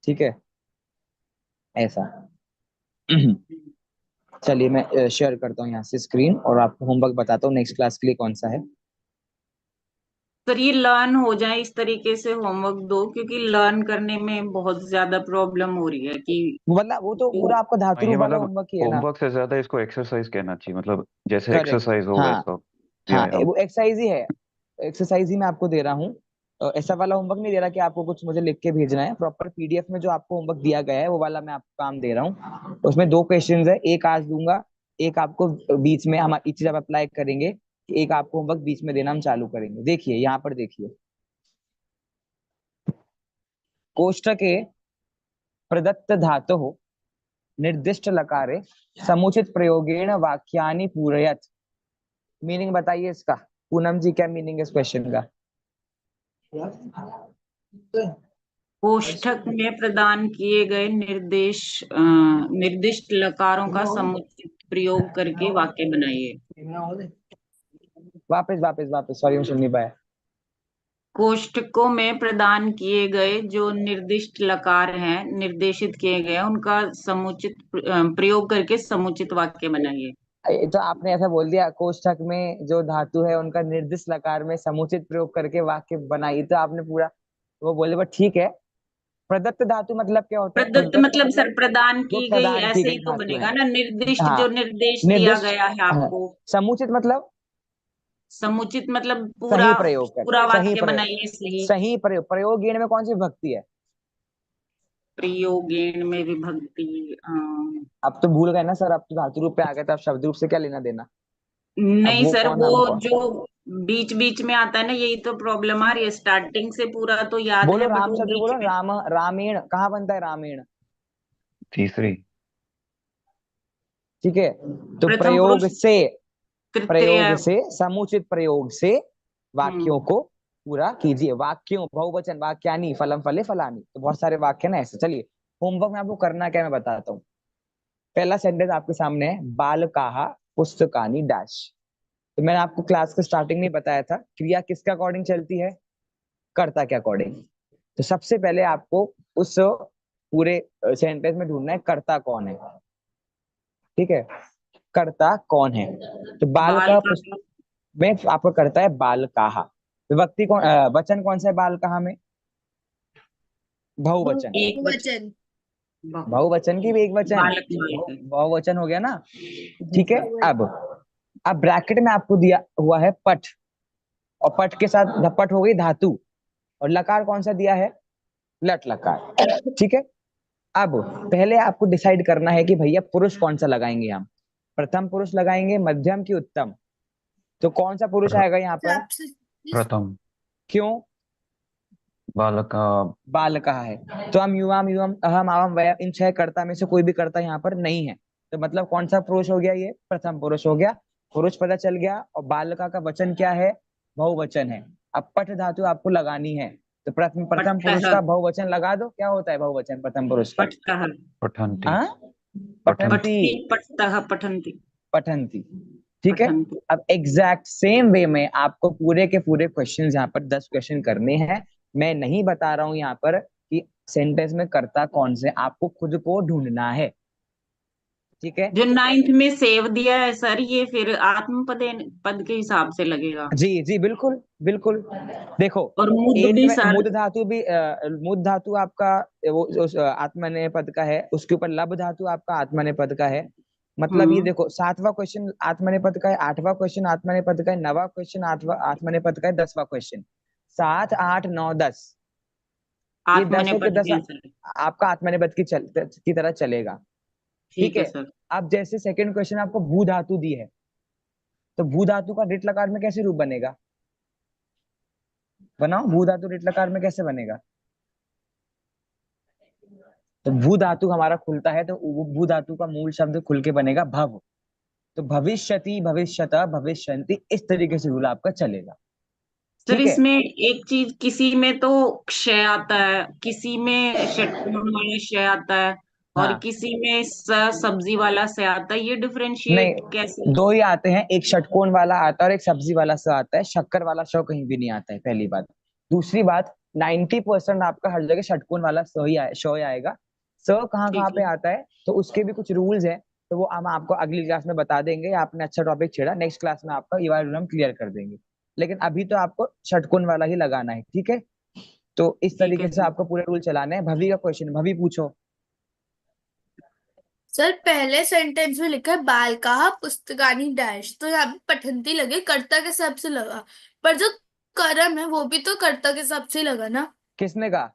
[SPEAKER 1] ठीक है, ऐसा। चलिए मैं शेयर करता हूँ यहाँ से स्क्रीन, और आपको होमवर्क बताता हूँ नेक्स्ट क्लास के लिए कौन सा है।
[SPEAKER 3] सर ये लर्न हो जाए इस तरीके से होमवर्क दो, क्योंकि लर्न करने में बहुत ज्यादा प्रॉब्लम हो रही है कि
[SPEAKER 1] मतलब वो तो पूरा आपका
[SPEAKER 2] हाँ,
[SPEAKER 1] धातु
[SPEAKER 2] ये
[SPEAKER 1] रूप वाला
[SPEAKER 2] मतलब
[SPEAKER 1] होमवर्क ही है ना।
[SPEAKER 2] होमवर्क से ज्यादा इसको एक्सरसाइज कहना चाहिए, मतलब जैसे
[SPEAKER 1] करेक्ट,
[SPEAKER 2] एक्सरसाइज हो
[SPEAKER 1] हाँ
[SPEAKER 2] वैसा
[SPEAKER 1] हाँ,
[SPEAKER 2] व्यायाम।
[SPEAKER 1] वो एक्सरसाइज ही है, एक्सरसाइज ही मैं आपको दे रहा हूँ। ऐसा वाला होमवर्क नहीं दे रहा कि आपको कुछ मुझे लिख के भेजना है, प्रॉपर पीडीएफ में जो आपको होमवर्क दिया गया है वो वाला मैं आपको काम दे रहा हूँ। उसमें 2 क्वेश्चंस है, एक आज दूंगा, एक आपको बीच में हम इस चीज आप अप्लाई करेंगे, एक आपको होमवर्क बीच में देना हम चालू करेंगे। देखिए यहाँ पर देखिए, कोष्टके प्रदत्त धातु निर्दिष्ट लकारे समुचित प्रयोगेण वाक्यानि पूरयत। मीनिंग बताइए इसका, पूनम जी क्या मीनिंग है इस क्वेश्चन का?
[SPEAKER 3] कोष्ठक में प्रदान किए गए निर्दिष्ट लकारों का समुचित प्रयोग करके वाक्य बनाइए।
[SPEAKER 1] वापस वापस वापस, सॉरी मैं सुन नहीं पाया।
[SPEAKER 3] कोष्ठकों में प्रदान किए गए जो निर्दिष्ट लकार हैं, निर्देशित किए गए हैं, उनका समुचित प्रयोग करके समुचित वाक्य बनाइए।
[SPEAKER 1] ये तो आपने ऐसा बोल दिया, कोष्ठक में जो धातु है उनका निर्दिष्ट लकार में समुचित प्रयोग करके वाक्य बनाइए, तो आपने पूरा वो बोले, बट ठीक है। प्रदत्त धातु मतलब क्या होता है?
[SPEAKER 3] प्रदत्त
[SPEAKER 1] प्रदत्त
[SPEAKER 3] मतलब
[SPEAKER 1] मतलब
[SPEAKER 3] सर प्रदान
[SPEAKER 1] जो
[SPEAKER 3] की गई,
[SPEAKER 1] प्रदान की
[SPEAKER 3] ऐसे
[SPEAKER 1] गई
[SPEAKER 3] ही तो
[SPEAKER 1] धातु है।
[SPEAKER 3] बनेगा ना, निर्दिष्ट
[SPEAKER 1] हाँ,
[SPEAKER 3] जो निर्देश दिया
[SPEAKER 1] निर्दिष्ट,
[SPEAKER 3] गया है
[SPEAKER 1] हाँ।
[SPEAKER 3] आपको।
[SPEAKER 1] समुचित मतलब
[SPEAKER 3] समुचित मतलब पूरा
[SPEAKER 1] सही प्रयोग कर,
[SPEAKER 3] पूरा
[SPEAKER 1] सही
[SPEAKER 3] वाक्य
[SPEAKER 1] प्रयोग,
[SPEAKER 3] बनाइए सही।
[SPEAKER 1] सही प्रयोग। प्रयोगेण में कौन सी भक्ति है?
[SPEAKER 3] प्रयोगेण में विभक्ति
[SPEAKER 1] अब तो भूल गए ना सर, अब तो धातु रूप पे आ गए, तो अब शब्द रूप से क्या लेना देना? अब
[SPEAKER 3] नहीं
[SPEAKER 1] वो
[SPEAKER 3] सर,
[SPEAKER 1] कौन
[SPEAKER 3] वो
[SPEAKER 1] हमको?
[SPEAKER 3] जो बीच बीच में आता है ना, यही तो प्रॉब्लम आ रही है। स्टार्टिंग से पूरा तो याद
[SPEAKER 1] बोलो
[SPEAKER 3] है, बट
[SPEAKER 1] राम
[SPEAKER 3] वो
[SPEAKER 1] शब्द
[SPEAKER 3] बीच
[SPEAKER 1] बोलो,
[SPEAKER 3] में।
[SPEAKER 1] राम, रामेण कहाँ बनता है रामेण?
[SPEAKER 2] तीसरी।
[SPEAKER 1] ठीक है, तो
[SPEAKER 3] प्रथम पुरुष
[SPEAKER 1] प्रयोग
[SPEAKER 3] तृतीय।
[SPEAKER 1] से, समुचित प्रयोग से वाक्यों
[SPEAKER 3] हम्म
[SPEAKER 1] को पूरा कीजिए। वाक्यों बहुवचन, वाक्यानि फलम फले फलानी, तो बहुत सारे वाक्य ना ऐसे। चलिए होमवर्क में आपको करना क्या है मैं बताता हूँ। पहला सेंटेंस आपके सामने है, बालकाः पुस्तकानि डैश। तो मैंने आपको क्लास के स्टार्टिंग में बताया था, क्रिया किसके अकॉर्डिंग चलती है? कर्ता के अकॉर्डिंग। तो सबसे पहले आपको उस पूरे सेंटेंस में ढूंढना है कर्ता कौन है, ठीक है। कर्ता कौन है? तो बाल
[SPEAKER 3] बाल
[SPEAKER 1] का
[SPEAKER 3] का
[SPEAKER 1] में आपको करता है बालकाः। विभक्ति कौन, वचन कौन सा है बालकाः में? बहुवचन।
[SPEAKER 3] एक
[SPEAKER 4] बहुवचन।
[SPEAKER 1] बहुवचन की भी एक वचन,
[SPEAKER 3] बालक बालिका।
[SPEAKER 1] बहुवचन हो गया ना, ठीक है। अब ब्रैकेट में आपको दिया हुआ है पठ, और पठ के साथ धपट हो गई धातु, और लकार कौन सा दिया है? लट लकार, ठीक है। अब पहले आपको डिसाइड करना है कि भैया पुरुष कौन सा लगाएंगे हम, प्रथम पुरुष लगाएंगे, मध्यम की उत्तम? तो कौन सा पुरुष
[SPEAKER 2] प्र,
[SPEAKER 1] आएगा यहाँ
[SPEAKER 4] तो
[SPEAKER 1] पर?
[SPEAKER 4] आपसे
[SPEAKER 2] प्रथम।
[SPEAKER 1] क्यों?
[SPEAKER 2] बालका।
[SPEAKER 1] बाल कहा है, तो हम युवाम युवम अहम आवम वयम, इन 6 कर्ता में से कोई भी कर्ता यहाँ पर नहीं है, तो मतलब कौन सा पुरुष हो गया? ये प्रथम पुरुष हो गया। पुरुष पता चल गया, और बालका का वचन क्या है, बहुवचन है। अब पठ धातु आपको लगानी है, तो प्रथम प्रथम पुरुष
[SPEAKER 3] पठतः
[SPEAKER 1] का बहुवचन लगा दो। क्या होता है बहुवचन प्रथम पुरुष का?
[SPEAKER 3] पठतः
[SPEAKER 2] पठन्ति
[SPEAKER 1] हाँ,
[SPEAKER 2] पठन्ति
[SPEAKER 3] पठति पठतः पठन्ति
[SPEAKER 1] पठन्ति। ठीक है।
[SPEAKER 3] पठन्ति।
[SPEAKER 1] अब एग्जैक्ट सेम वे में आपको पूरे के पूरे क्वेश्चन यहाँ पर 10 क्वेश्चन करने हैं। मैं नहीं बता रहा हूं यहाँ पर कि सेंटेंस में कर्ता कौन से, आपको खुद को ढूंढना है। ठीक है।
[SPEAKER 3] जो 9th में सेव दिया है सर, ये फिर आत्मपद पद के हिसाब से लगेगा।
[SPEAKER 1] जी जी बिल्कुल बिल्कुल। देखो
[SPEAKER 3] और मुद्द
[SPEAKER 1] 8
[SPEAKER 3] भी
[SPEAKER 1] में
[SPEAKER 3] सर।
[SPEAKER 1] मुद धातु भी मुद धातु आपका वो उस आत्मनेय पद का है, उसके ऊपर लब धातु आपका आत्मनेय पद का है। मतलब ये देखो 7वां क्वेश्चन आत्मनेय पद का है, 8वां क्वेश्चन आत्मनेय पद का है, 9वां क्वेश्चन आत्मनेय पद का है, 10वां क्वेश्चन। 7 8 9 10 ये
[SPEAKER 3] आत्मनेय
[SPEAKER 1] 10 के
[SPEAKER 3] पद
[SPEAKER 1] 10
[SPEAKER 3] के अनुसार।
[SPEAKER 1] आपका आत्मनेय पद की तरह चलेगा। ठीक
[SPEAKER 3] ठीक है
[SPEAKER 1] है।
[SPEAKER 3] सर।
[SPEAKER 1] अब जैसे सेकंड क्वेश्चन आपको भू धातु दी है, तो भू धातु का रिट लकार में कैसे रूप बनेगा? बनाओ, भू धातु रिट लकार में कैसे बनेगा? तो भू धातु हमारा खुलता है, तो भू धातु का मूल शब्द खुल के बनेगा भव। तो भविष्यति, भविष्यता, भविष्यन्ति, इस तरीके से रूल आपका चलेगा।
[SPEAKER 3] सर
[SPEAKER 1] ठीक है।
[SPEAKER 3] इसमें एक चीज, किसी में तो क्षय आता है, किसी में षटकोण वाला क्षय आता है, और
[SPEAKER 1] हाँ
[SPEAKER 3] किसी में सब्जी वाला से आता है। ये डिफरेंशिएट कैसे?
[SPEAKER 1] नहीं, दो ही आते हैं, एक षटकोण वाला आता है और एक सब्जी वाला स आता है। शक्कर वाला श कहीं भी नहीं आता है, पहली बात। दूसरी बात, 90% आपका हर जगह षटकोण वाला स ही श ही आएगा। स कहाँ कहाँ
[SPEAKER 3] ठीक
[SPEAKER 1] पे
[SPEAKER 3] है।
[SPEAKER 1] आता है, तो उसके भी कुछ रूल्स हैं, तो वो हम आपको अगली क्लास में बता देंगे। आपने अच्छा टॉपिक छेड़ा, नेक्स्ट क्लास में आपका ये वाला रूल हम क्लियर कर देंगे। लेकिन अभी तो आपको षटकोण वाला ही लगाना है। ठीक है। तो इस
[SPEAKER 3] ठीक है
[SPEAKER 1] तरीके से
[SPEAKER 3] सर।
[SPEAKER 1] आपको पूरे रूल चलाने हैं। भवी का क्वेश्चन, भवी पूछो।
[SPEAKER 4] सर पहले सेंटेंस में लिखा है बालकाः पुस्तकानि डैश, तो यहाँ पे पठंती लगे, कर्ता के हिसाब से लगा, पर जो कर्म है वो भी तो कर्ता के हिसाब से ही लगा ना।
[SPEAKER 1] किसने कहा?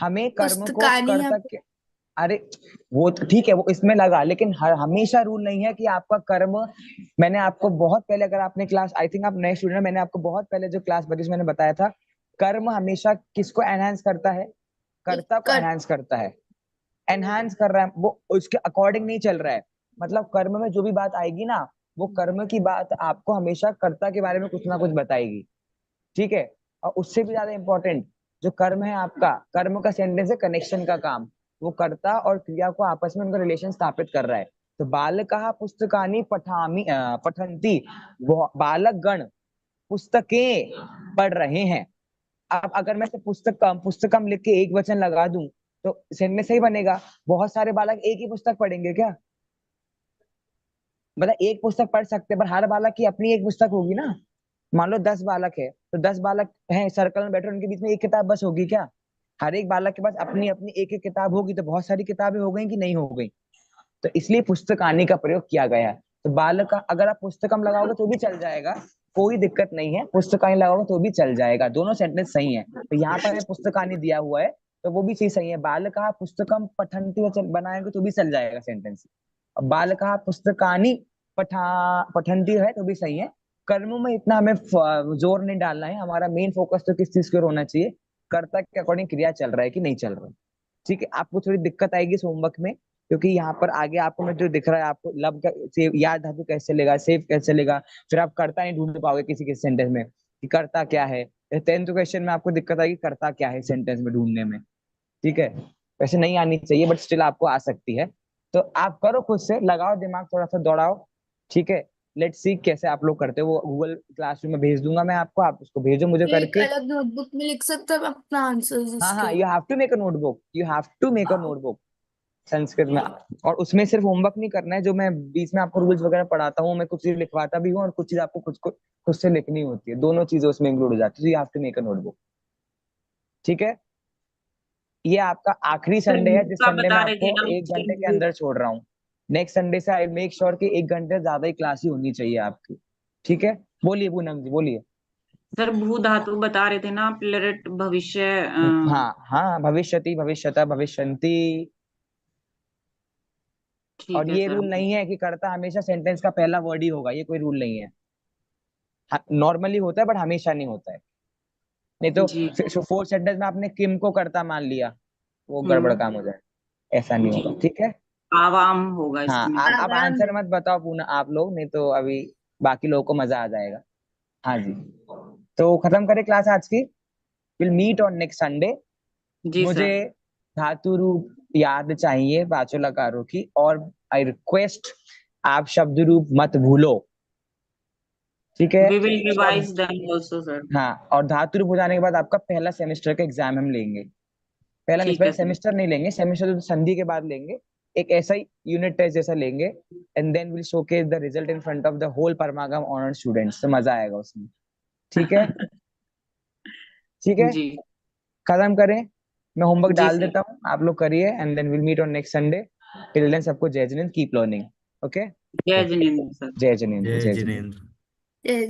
[SPEAKER 1] हमें कर्म को
[SPEAKER 4] पुस्तकानि यहाँ
[SPEAKER 1] कर्ता
[SPEAKER 4] पे।
[SPEAKER 1] के, अरे वो तो ठीक है, वो इसमें लगा, लेकिन हमेशा रूल नहीं है कि आपका कर्म। मैंने आपको बहुत पहले, अगर आपने क्लास, आई थिंक आप नए स्टूडेंट, मैंने आपको बहुत पहले जो क्लास बची मैंने बताया था, कर्म हमेशा किसको एनहांस करता है? कर्ता को
[SPEAKER 4] कर
[SPEAKER 1] एनहांस करता है। एनहांस कर रहा है वो, उसके अकॉर्डिंग नहीं चल रहा है। मतलब कर्म में जो भी बात आएगी ना, वो कर्म की बात आपको हमेशा कर्ता के बारे में कुछ ना कुछ बताएगी। ठीक है। और उससे भी ज्यादा इंपॉर्टेंट, जो कर्म है आपका, कर्म का सेंटेंस है कनेक्शन का काम। वो कर्ता और क्रिया को आपस में उनका रिलेशन स्थापित कर रहा है। तो बालकाः पुस्तकानि पठन्ति, वो बालक गण पुस्तकें पढ़ रहे हैं। अब अगर मैं से पुस्तकम पुस्तकम लिख के एक वचन लगा दूं, तो सेंटेंस सही बनेगा। बहुत सारे बालक एक ही पुस्तक पढ़ेंगे क्या? मतलब एक पुस्तक पढ़ सकते हैं, पर हर बालक की अपनी एक पुस्तक होगी ना। मान लो 10 बालक है, तो 10 बालक हैं सर्कल में बैठे, उनके बीच में एक किताब बस होगी क्या? हर एक बालक के पास अपनी अपनी एक एक किताब होगी, तो बहुत सारी किताबें हो गई कि नहीं हो गई? तो इसलिए पुस्तकानी का प्रयोग किया गया है। तो बालक का अगर आप पुस्तकम लगाओगे तो भी चल जाएगा, कोई दिक्कत नहीं है। पुस्तकानी लगाओगे तो भी चल जाएगा, दोनों सेंटेंस सही है। तो यहाँ पर पुस्तकानी दिया हुआ है, तो वो भी चीज सही है। बालका पुस्तकम पठन्ति बनाएंगे तो भी चल जाएगा सेंटेंस। बालका पुस्तकानि पठन्ति है तो भी सही है। कर्म में इतना हमें जोर नहीं डालना है, हमारा मेन फोकस तो किस चीज की ओर होना चाहिए, कर्ता के अकॉर्डिंग क्रिया चल रहा है कि नहीं चल रहा है। ठीक है। आपको थोड़ी दिक्कत आएगी इस होमवर्क में, क्योंकि यहाँ पर आगे आपको मैं जो दिख रहा है, आपको लब का सेव, याद धातु कैसे चलेगा, सेव कैसे चलेगा, फिर आप कर्ता नहीं ढूंढ पाओगे किसी किसी सेंटेंस में कि कर्ता क्या है। 10th क्वेश्चन में आपको दिक्कत आएगी कर्ता क्या है सेंटेंस में ढूंढने में। ठीक है। वैसे नहीं आनी चाहिए, बट स्टिल आपको आ सकती है। तो आप करो, खुद से लगाओ दिमाग, थोड़ा सा दौड़ाओ। ठीक है। लेट्स सी कैसे आप लोग करते हो। वो गूगल क्लासरूम में भेज दूंगा मैं आपको, आप उसको भेजो मुझे
[SPEAKER 4] एक
[SPEAKER 1] करके।
[SPEAKER 4] अलग नोटबुक में लिख सकते हैं अपना आंसर्स
[SPEAKER 1] हाँ हाँ,
[SPEAKER 4] उसके।
[SPEAKER 1] You have to make a notebook, you have to make a notebook Sanskrit में। और उसमें सिर्फ होमवर्क नहीं करना है, जो मैं बीच में आपको रूल्स वगैरह पढ़ाता हूँ, मैं कुछ चीज लिखवाता भी हूँ, और कुछ चीज आपको खुद से लिखनी होती है। दोनों चीजें उसमें इंक्लूड हो जाती है। You have to make a notebook. ठीक है। ये आपका आखिरी
[SPEAKER 3] सर
[SPEAKER 1] संडे है, जिस
[SPEAKER 3] का
[SPEAKER 1] संडे में
[SPEAKER 3] बता रहे थे
[SPEAKER 1] आपको
[SPEAKER 3] ना,
[SPEAKER 1] 1 घंटे के अंदर छोड़ रहा हूँ। नेक्स्ट संडे से आई मेक श्योर कि 1 घंटे ज्यादा ही क्लास ही होनी चाहिए आपकी। ठीक है। बोलिए पूनम जी, बोलिए।
[SPEAKER 3] सर भू धातु बता रहे थे ना, प्लरिट भविष्य।
[SPEAKER 1] हाँ हाँ, भविष्यति, भविष्यता, भविष्यन्ति। और
[SPEAKER 3] ठीक है
[SPEAKER 1] ये
[SPEAKER 3] सर।
[SPEAKER 1] रूल नहीं है कि कर्ता हमेशा सेंटेंस का पहला वर्ड ही होगा, ये कोई रूल नहीं है। नॉर्मली होता है, बट हमेशा नहीं होता है। नहीं
[SPEAKER 3] जी।
[SPEAKER 1] तो 4 सेंटेंस में आपने किम को कर्ता मान लिया, वो गड़बड़
[SPEAKER 3] हम्म।
[SPEAKER 1] काम हो जाए। ऐसा नहीं
[SPEAKER 3] जी।
[SPEAKER 1] होगा। ठीक है।
[SPEAKER 3] आवाम होगा
[SPEAKER 1] हाँ,
[SPEAKER 3] इसमें।
[SPEAKER 1] आप
[SPEAKER 4] आराम
[SPEAKER 1] आंसर
[SPEAKER 4] है।
[SPEAKER 1] मत बताओ पूना आप लोग, नहीं तो अभी बाकी लोगों को मजा आ जाएगा। हाँ जी, तो खत्म करें क्लास आज की। Will meet on next Sunday.
[SPEAKER 3] जी
[SPEAKER 1] मुझे
[SPEAKER 3] सर।
[SPEAKER 1] धातु रूप याद चाहिए पांचों लकारों की, और आई रिक्वेस्ट आप शब्द रूप मत भूलो, ठीक है?
[SPEAKER 3] वी विल रिवाइज
[SPEAKER 1] शब्द,
[SPEAKER 3] देम आल्सो सर।
[SPEAKER 1] हाँ, और धातु रूप हो जाने के बाद आपका पहला सेमेस्टर का एग्जाम हम लेंगे। पहला नहीं,
[SPEAKER 3] ठीक है
[SPEAKER 1] पहले
[SPEAKER 3] सर।
[SPEAKER 1] सेमेस्टर नहीं लेंगे, सेमेस्टर तो संधि के बाद लेंगे। एक ऐसा ही यूनिट टेस्ट जैसा लेंगे, and then will showcase the result in front of the whole Paramagam honour students, तो मजा आएगा उसमें। ठीक है? ठीक है,
[SPEAKER 3] जी।
[SPEAKER 1] खत्म करें। मैं होमवर्क
[SPEAKER 3] जी
[SPEAKER 1] डाल
[SPEAKER 3] सर।
[SPEAKER 1] देता हूँ, आप लोग करिए, and then will meet on next Sunday. Till then सबको जय जिनेंद्र, कीप लर्निंग। ओके,
[SPEAKER 3] जय जिनेंद्र सर।
[SPEAKER 1] जय जिनेंद्र,
[SPEAKER 5] जय
[SPEAKER 1] जय जिनेंद्र।
[SPEAKER 5] जिनेंद्र।
[SPEAKER 4] ये